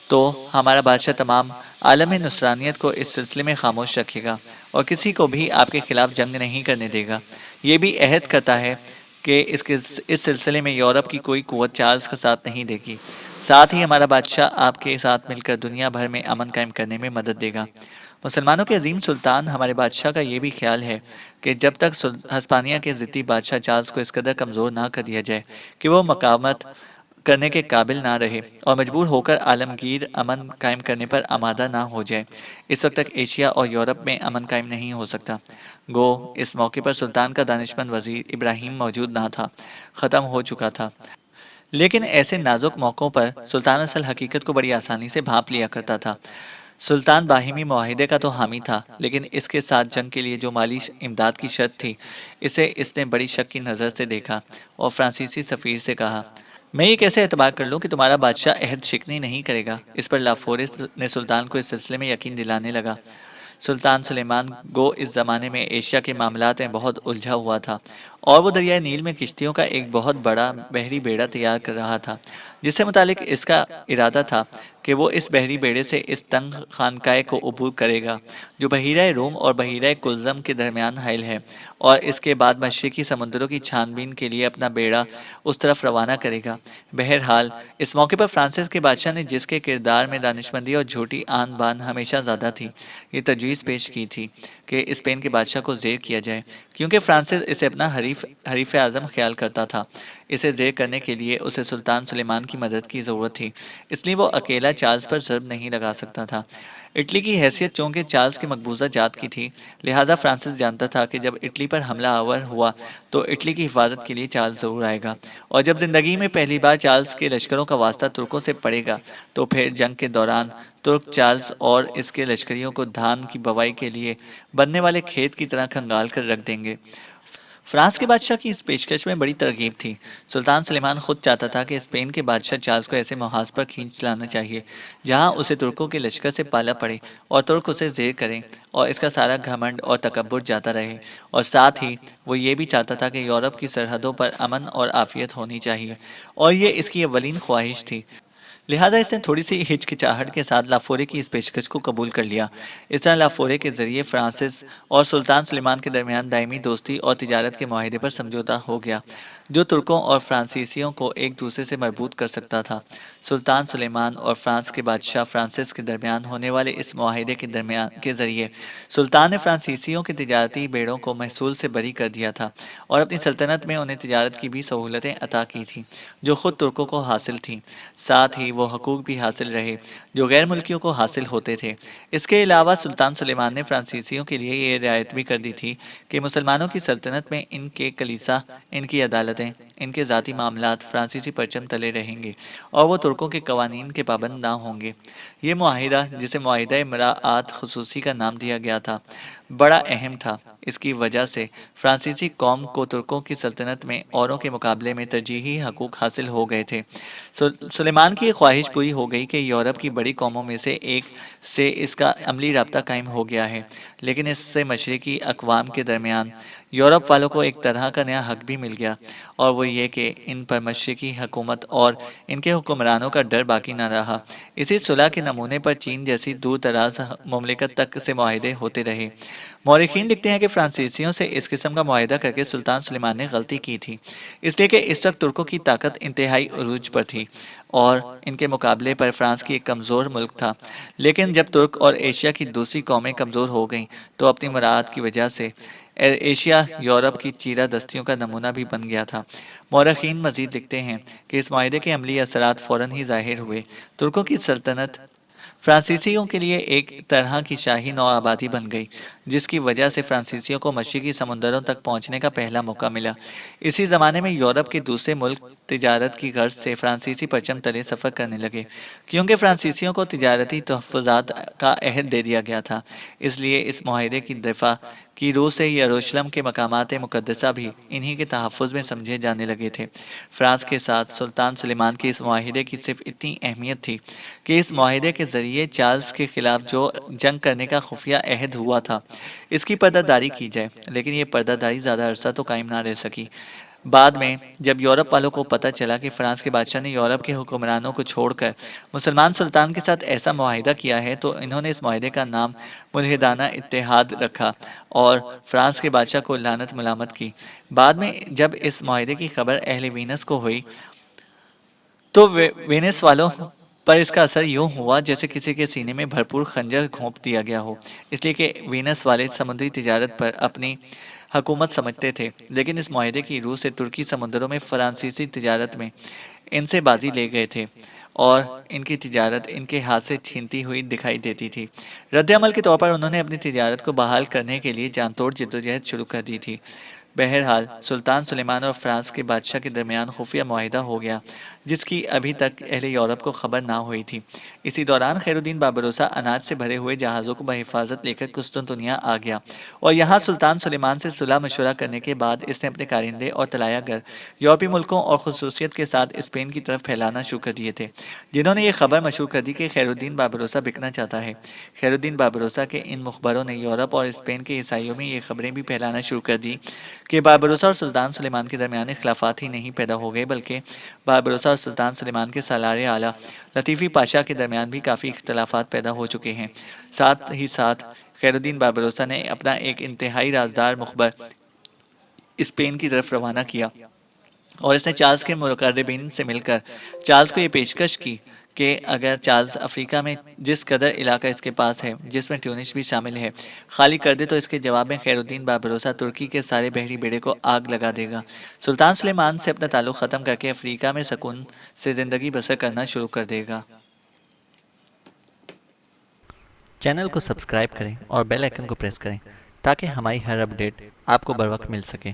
B: تو ہمارا بادشاہ تمام عالم نصرانیت کو اس سلسلے میں خاموش رکھے گا اور کسی کو بھی آپ کے خلاف جنگ نہیں کرنے دے گا۔ یہ بھی عہد کرتا ہے کہ اس سلسلے میں یورپ کی کوئی قوت چارلز کا ساتھ نہیں دے گی۔ ساتھ ہی ہمارا بادشاہ آپ کے ساتھ مل کر دنیا بھر میں امن قائم کرنے میں مدد دے گا۔ مسلمانوں کے عظیم سلطان ہمارے بادشاہ کا یہ بھی خیال ہے کہ جب تک ہسپانیہ کے ضدی بادشاہ چارلز کو اس قدر کمزور نہ کر دیا جائے کہ وہ مقاومت کرنے کے قابل نہ رہے اور مجبور ہو کر عالمگیر امن قائم کرنے پر آمادہ نہ ہو جائے، اس وقت تک ایشیا اور یورپ میں امن قائم نہیں ہو سکتا۔ گو اس موقع پر سلطان کا دانشمند وزیر ابراہیم موجود نہ تھا، ختم ہو چکا تھا۔ لیکن ایسے نازک موقعوں پر سلطان اصل حقیقت کو بڑی آسانی سے بھانپ لیا کرتا تھا۔ سلطان باہمی معاہدے کا تو حامی تھا، لیکن اس کے ساتھ جنگ کے لیے جو مالی امداد کی شرط تھی، اسے اس نے بڑی شک کی نظر سے دیکھا اور فرانسیسی سفیر سے کہا، میں یہ کیسے اعتبار کر لوں کہ تمہارا بادشاہ عہد شکنی نہیں کرے گا؟ اس پر لافورے نے سلطان کو اس سلسلے میں یقین دلانے لگا۔ سلطان سلیمان گو اس زمانے میں ایشیا کے معاملات میں بہت الجھا ہوا تھا اور وہ دریائے نیل میں کشتیوں کا ایک بہت بڑا بحری بیڑا تیار کر رہا تھا، جس سے متعلق اس کا ارادہ تھا کہ وہ اس بحری بیڑے سے اس تنگ خانقاہ کو عبور کرے گا جو بحیرہ روم اور بحیرہ کلزم کے درمیان حائل ہے، اور اس کے بعد مشرقی سمندروں کی چھان بین کے لیے اپنا بیڑا اس طرف روانہ کرے گا۔ بہرحال اس موقع پر فرانسس کے بادشاہ نے جس کے کردار میں دانشمندی اور جھوٹی آن بان ہمیشہ زیادہ تھی، یہ تجویز پیش کی تھی کہ اسپین کے بادشاہ کو زیر کیا جائے، کیونکہ فرانسس اسے اپنا حریف حریف اعظم خیال کرتا تھا۔ اسے زیر کرنے کے لیے اسے سلطان سلیمان کی مدد کی ضرورت تھی، اس لیے وہ اکیلا چارلز پر ضرب نہیں لگا سکتا تھا۔ اٹلی کی حیثیت چونکہ چارلز کے مقبوضہ جات کی تھی، لہٰذا فرانسس جانتا تھا کہ جب اٹلی پر حملہ آور ہوا تو اٹلی کی حفاظت کے لیے چارلز ضرور آئے گا، اور جب زندگی میں پہلی بار چارلز کے لشکروں کا واسطہ ترکوں سے پڑے گا تو پھر جنگ کے دوران ترک چارلز اور اس کے لشکریوں کو دھان کی بوائی کے لیے بننے والے کھیت کی طرح کھنگال کر رکھ دیں گے۔ فرانس کے بادشاہ کی اس پیشکش میں بڑی ترغیب تھی۔ سلطان سلیمان خود چاہتا تھا کہ اسپین کے بادشاہ چارلز کو ایسے محاذ پر کھینچ لانا چاہیے جہاں اسے ترکوں کے لشکر سے پالا پڑے اور ترک اسے زیر کریں اور اس کا سارا گھمنڈ اور تکبر جاتا رہے، اور ساتھ ہی وہ یہ بھی چاہتا تھا کہ یورپ کی سرحدوں پر امن اور عافیت ہونی چاہیے، اور یہ اس کی اولین خواہش تھی۔ لہٰذا اس نے تھوڑی سی ہچکچاہٹ کے ساتھ لافورے کی اس پیشکش کو قبول کر لیا۔ اس طرح لافورے کے ذریعے فرانسس اور سلطان سلیمان کے درمیان دائمی دوستی اور تجارت کے معاہدے پر سمجھوتا ہو گیا، جو ترکوں اور فرانسیسیوں کو ایک دوسرے سے مربوط کر سکتا تھا۔ سلطان سلیمان اور فرانس کے بادشاہ فرانسس کے درمیان ہونے والے اس معاہدے کے ذریعے سلطان نے فرانسیسیوں کے تجارتی بیڑوں کو محصول سے بری کر دیا تھا اور اپنی سلطنت میں انہیں تجارت کی بھی سہولتیں عطا کی تھیں جو خود ترکوں کو حاصل تھیں۔ ساتھ ہی وہ حقوق بھی حاصل رہے جو غیر ملکیوں کو حاصل ہوتے تھے۔ اس کے علاوہ سلطان سلیمان نے فرانسیسیوں کے لیے یہ رعایت بھی کر دی تھی کہ مسلمانوں کی سلطنت میں ان کے کلیسا، ان کی عدالتیں، ان کے ذاتی معاملات فرانسیسی پرچم تلے رہیں گے اور وہ ترکوں کے قوانین کے پابند نہ ہوں گے۔ یہ معاہدہ، جسے معاہدہ مراعات خصوصی کا نام دیا گیا تھا، بڑا اہم تھا۔ اس کی وجہ سے فرانسیسی قوم کو ترکوں کی سلطنت میں اوروں کے مقابلے میں ترجیحی حقوق حاصل ہو گئے تھے۔ سلیمان کی یہ خواہش پوری ہو گئی کہ یورپ کی بڑی قوموں میں سے ایک سے اس کا عملی رابطہ قائم ہو گیا ہے، لیکن اس سے مشرقی اقوام کے درمیان یورپ والوں کو ایک طرح کا نیا حق بھی مل گیا، اور وہ یہ کہ ان پر مشرقی حکومت اور ان کے حکمرانوں کا ڈر باقی نہ رہا۔ اسی صلح کے نمونے پر چین جیسی دور دراز مملکت تک سے معاہدے ہوتے رہے۔ مورخین لکھتے ہیں کہ فرانسیسیوں سے اس قسم کا معاہدہ کر کے سلطان سلیمان نے غلطی کی تھی، اس لیے کہ اس وقت ترکوں کی طاقت انتہائی عروج پر تھی اور ان کے مقابلے پر فرانس کی ایک کمزور ملک تھا۔ لیکن جب ترک اور ایشیا کی دوسری قومیں کمزور ہو گئیں تو اپنی مراعات کی وجہ سے ایشیا یورپ کی چیرہ دستیوں کا نمونہ بھی بن گیا تھا۔ مورخین مزید لکھتے ہیں کہ اس معاہدے کے عملی اثرات فوراً ہی ظاہر ہوئے۔ ترکوں کی سلطنت فرانسیسیوں کے لیے ایک طرح کی شاہی نو آبادی بن گئی، جس کی وجہ سے فرانسیسیوں کو مشرقی سمندروں تک پہنچنے کا پہلا موقع ملا۔ اسی زمانے میں یورپ کے دوسرے ملک تجارت کی غرض سے فرانسیسی پرچم تلے سفر کرنے لگے۔ کیونکہ فرانسیسیوں کو تجارتی تحفظات کا عہد دے دیا گیا تھا، اس لیے اس معاہدے کی دفاع کی روح سے یروشلم کے مقامات مقدسہ بھی انہی کے تحفظ میں سمجھے جانے لگے تھے۔ فرانس کے ساتھ سلطان سلیمان کے اس معاہدے کی صرف اتنی اہمیت تھی کہ اس معاہدے کے ذریعے چارلز کے خلاف جو جنگ کرنے کا خفیہ عہد ہوا تھا، اس کی پردہ داری کی جائے، لیکن یہ پردہ داری زیادہ عرصہ تو قائم نہ رہ سکی۔ بعد میں جب یورپ والوں کو پتہ چلا کہ فرانس کے بادشاہ نے یورپ کے حکمرانوں کو چھوڑ کر مسلمان سلطان کے ساتھ ایسا معاہدہ کیا ہے تو انہوں نے اس معاہدے کا نام ملحدانہ اتحاد رکھا اور فرانس کے بادشاہ کو لعنت ملامت کی۔ بعد میں جب اس معاہدے کی خبر اہل وینس کو ہوئی تو وینس والوں پر اس کا اثر یوں ہوا جیسے کسی کے سینے میں بھرپور خنجر گھونپ دیا گیا ہو، اس لیے کہ وینس والے سمندری تجارت پر اپنی حکومت سمجھتے تھے، لیکن اس معاہدے کی روح سے ترکی سمندروں میں فرانسیسی تجارت میں ان سے بازی لے گئے تھے اور ان کی تجارت ان کے ہاتھ سے چھینتی ہوئی دکھائی دیتی تھی۔ رد عمل کے طور پر انہوں نے اپنی تجارت کو بحال کرنے کے لیے جان توڑ جدوجہد شروع کر دی تھی۔ بہرحال سلطان سلیمان اور فرانس کے بادشاہ کے درمیان خفیہ معاہدہ ہو گیا جس کی ابھی تک اہل یورپ کو خبر نہ ہوئی تھی۔ اسی دوران خیر الدین باربروسا اناج سے بھرے ہوئے جہازوں کو بحفاظت لے کر قسطنطنیہ آ گیا اور یہاں سلطان سلیمان سے صلح مشورہ کرنے کے بعد اس نے اپنے کارندے اور طلایہ گر یورپی ملکوں اور خصوصیت کے ساتھ اسپین کی طرف پھیلانا شروع کر دیے تھے، جنہوں نے یہ خبر مشہور کر دی کہ خیر الدین باربروسا بکنا چاہتا ہے۔ خیر الدین باربروسا کے ان مخبروں نے یورپ اور اسپین کے عیسائیوں میں یہ خبریں بھی پھیلانا شروع کر دی کہ باربروسا اور سلطان سلیمان کے درمیان اختلافات ہی نہیں پیدا ہو گئے بلکہ باربروسا اور سلطان سلیمان کے سالار اعلیٰ لطیفی پاشا کے درمیان بھی کافی اختلافات پیدا ہو چکے ہیں۔ ساتھ ہی ساتھ خیر الدین باربروسا نے اپنا ایک انتہائی رازدار مخبر اسپین کی طرف روانہ کیا اور اس نے چارلز کے مقربین سے مل کر چارلز کو یہ پیشکش کی کہ اگر چارلز افریقہ میں جس قدر علاقہ اس کے پاس ہے، جس میں ٹیونس بھی شامل ہے، خالی کر دے تو اس کے جواب میں خیر الدین بابروسا ترکی کے سارے بحری بیڑے کو آگ لگا دے گا۔ سلطان سلیمان سے اپنا تعلق ختم کر کے افریقہ میں سکون سے زندگی بسر کرنا شروع کر دے گا۔ چینل کو سبسکرائب کریں اور بیل آئیکن کو پریس کریں تاکہ ہماری ہر اپڈیٹ آپ کو بر وقت مل سکے۔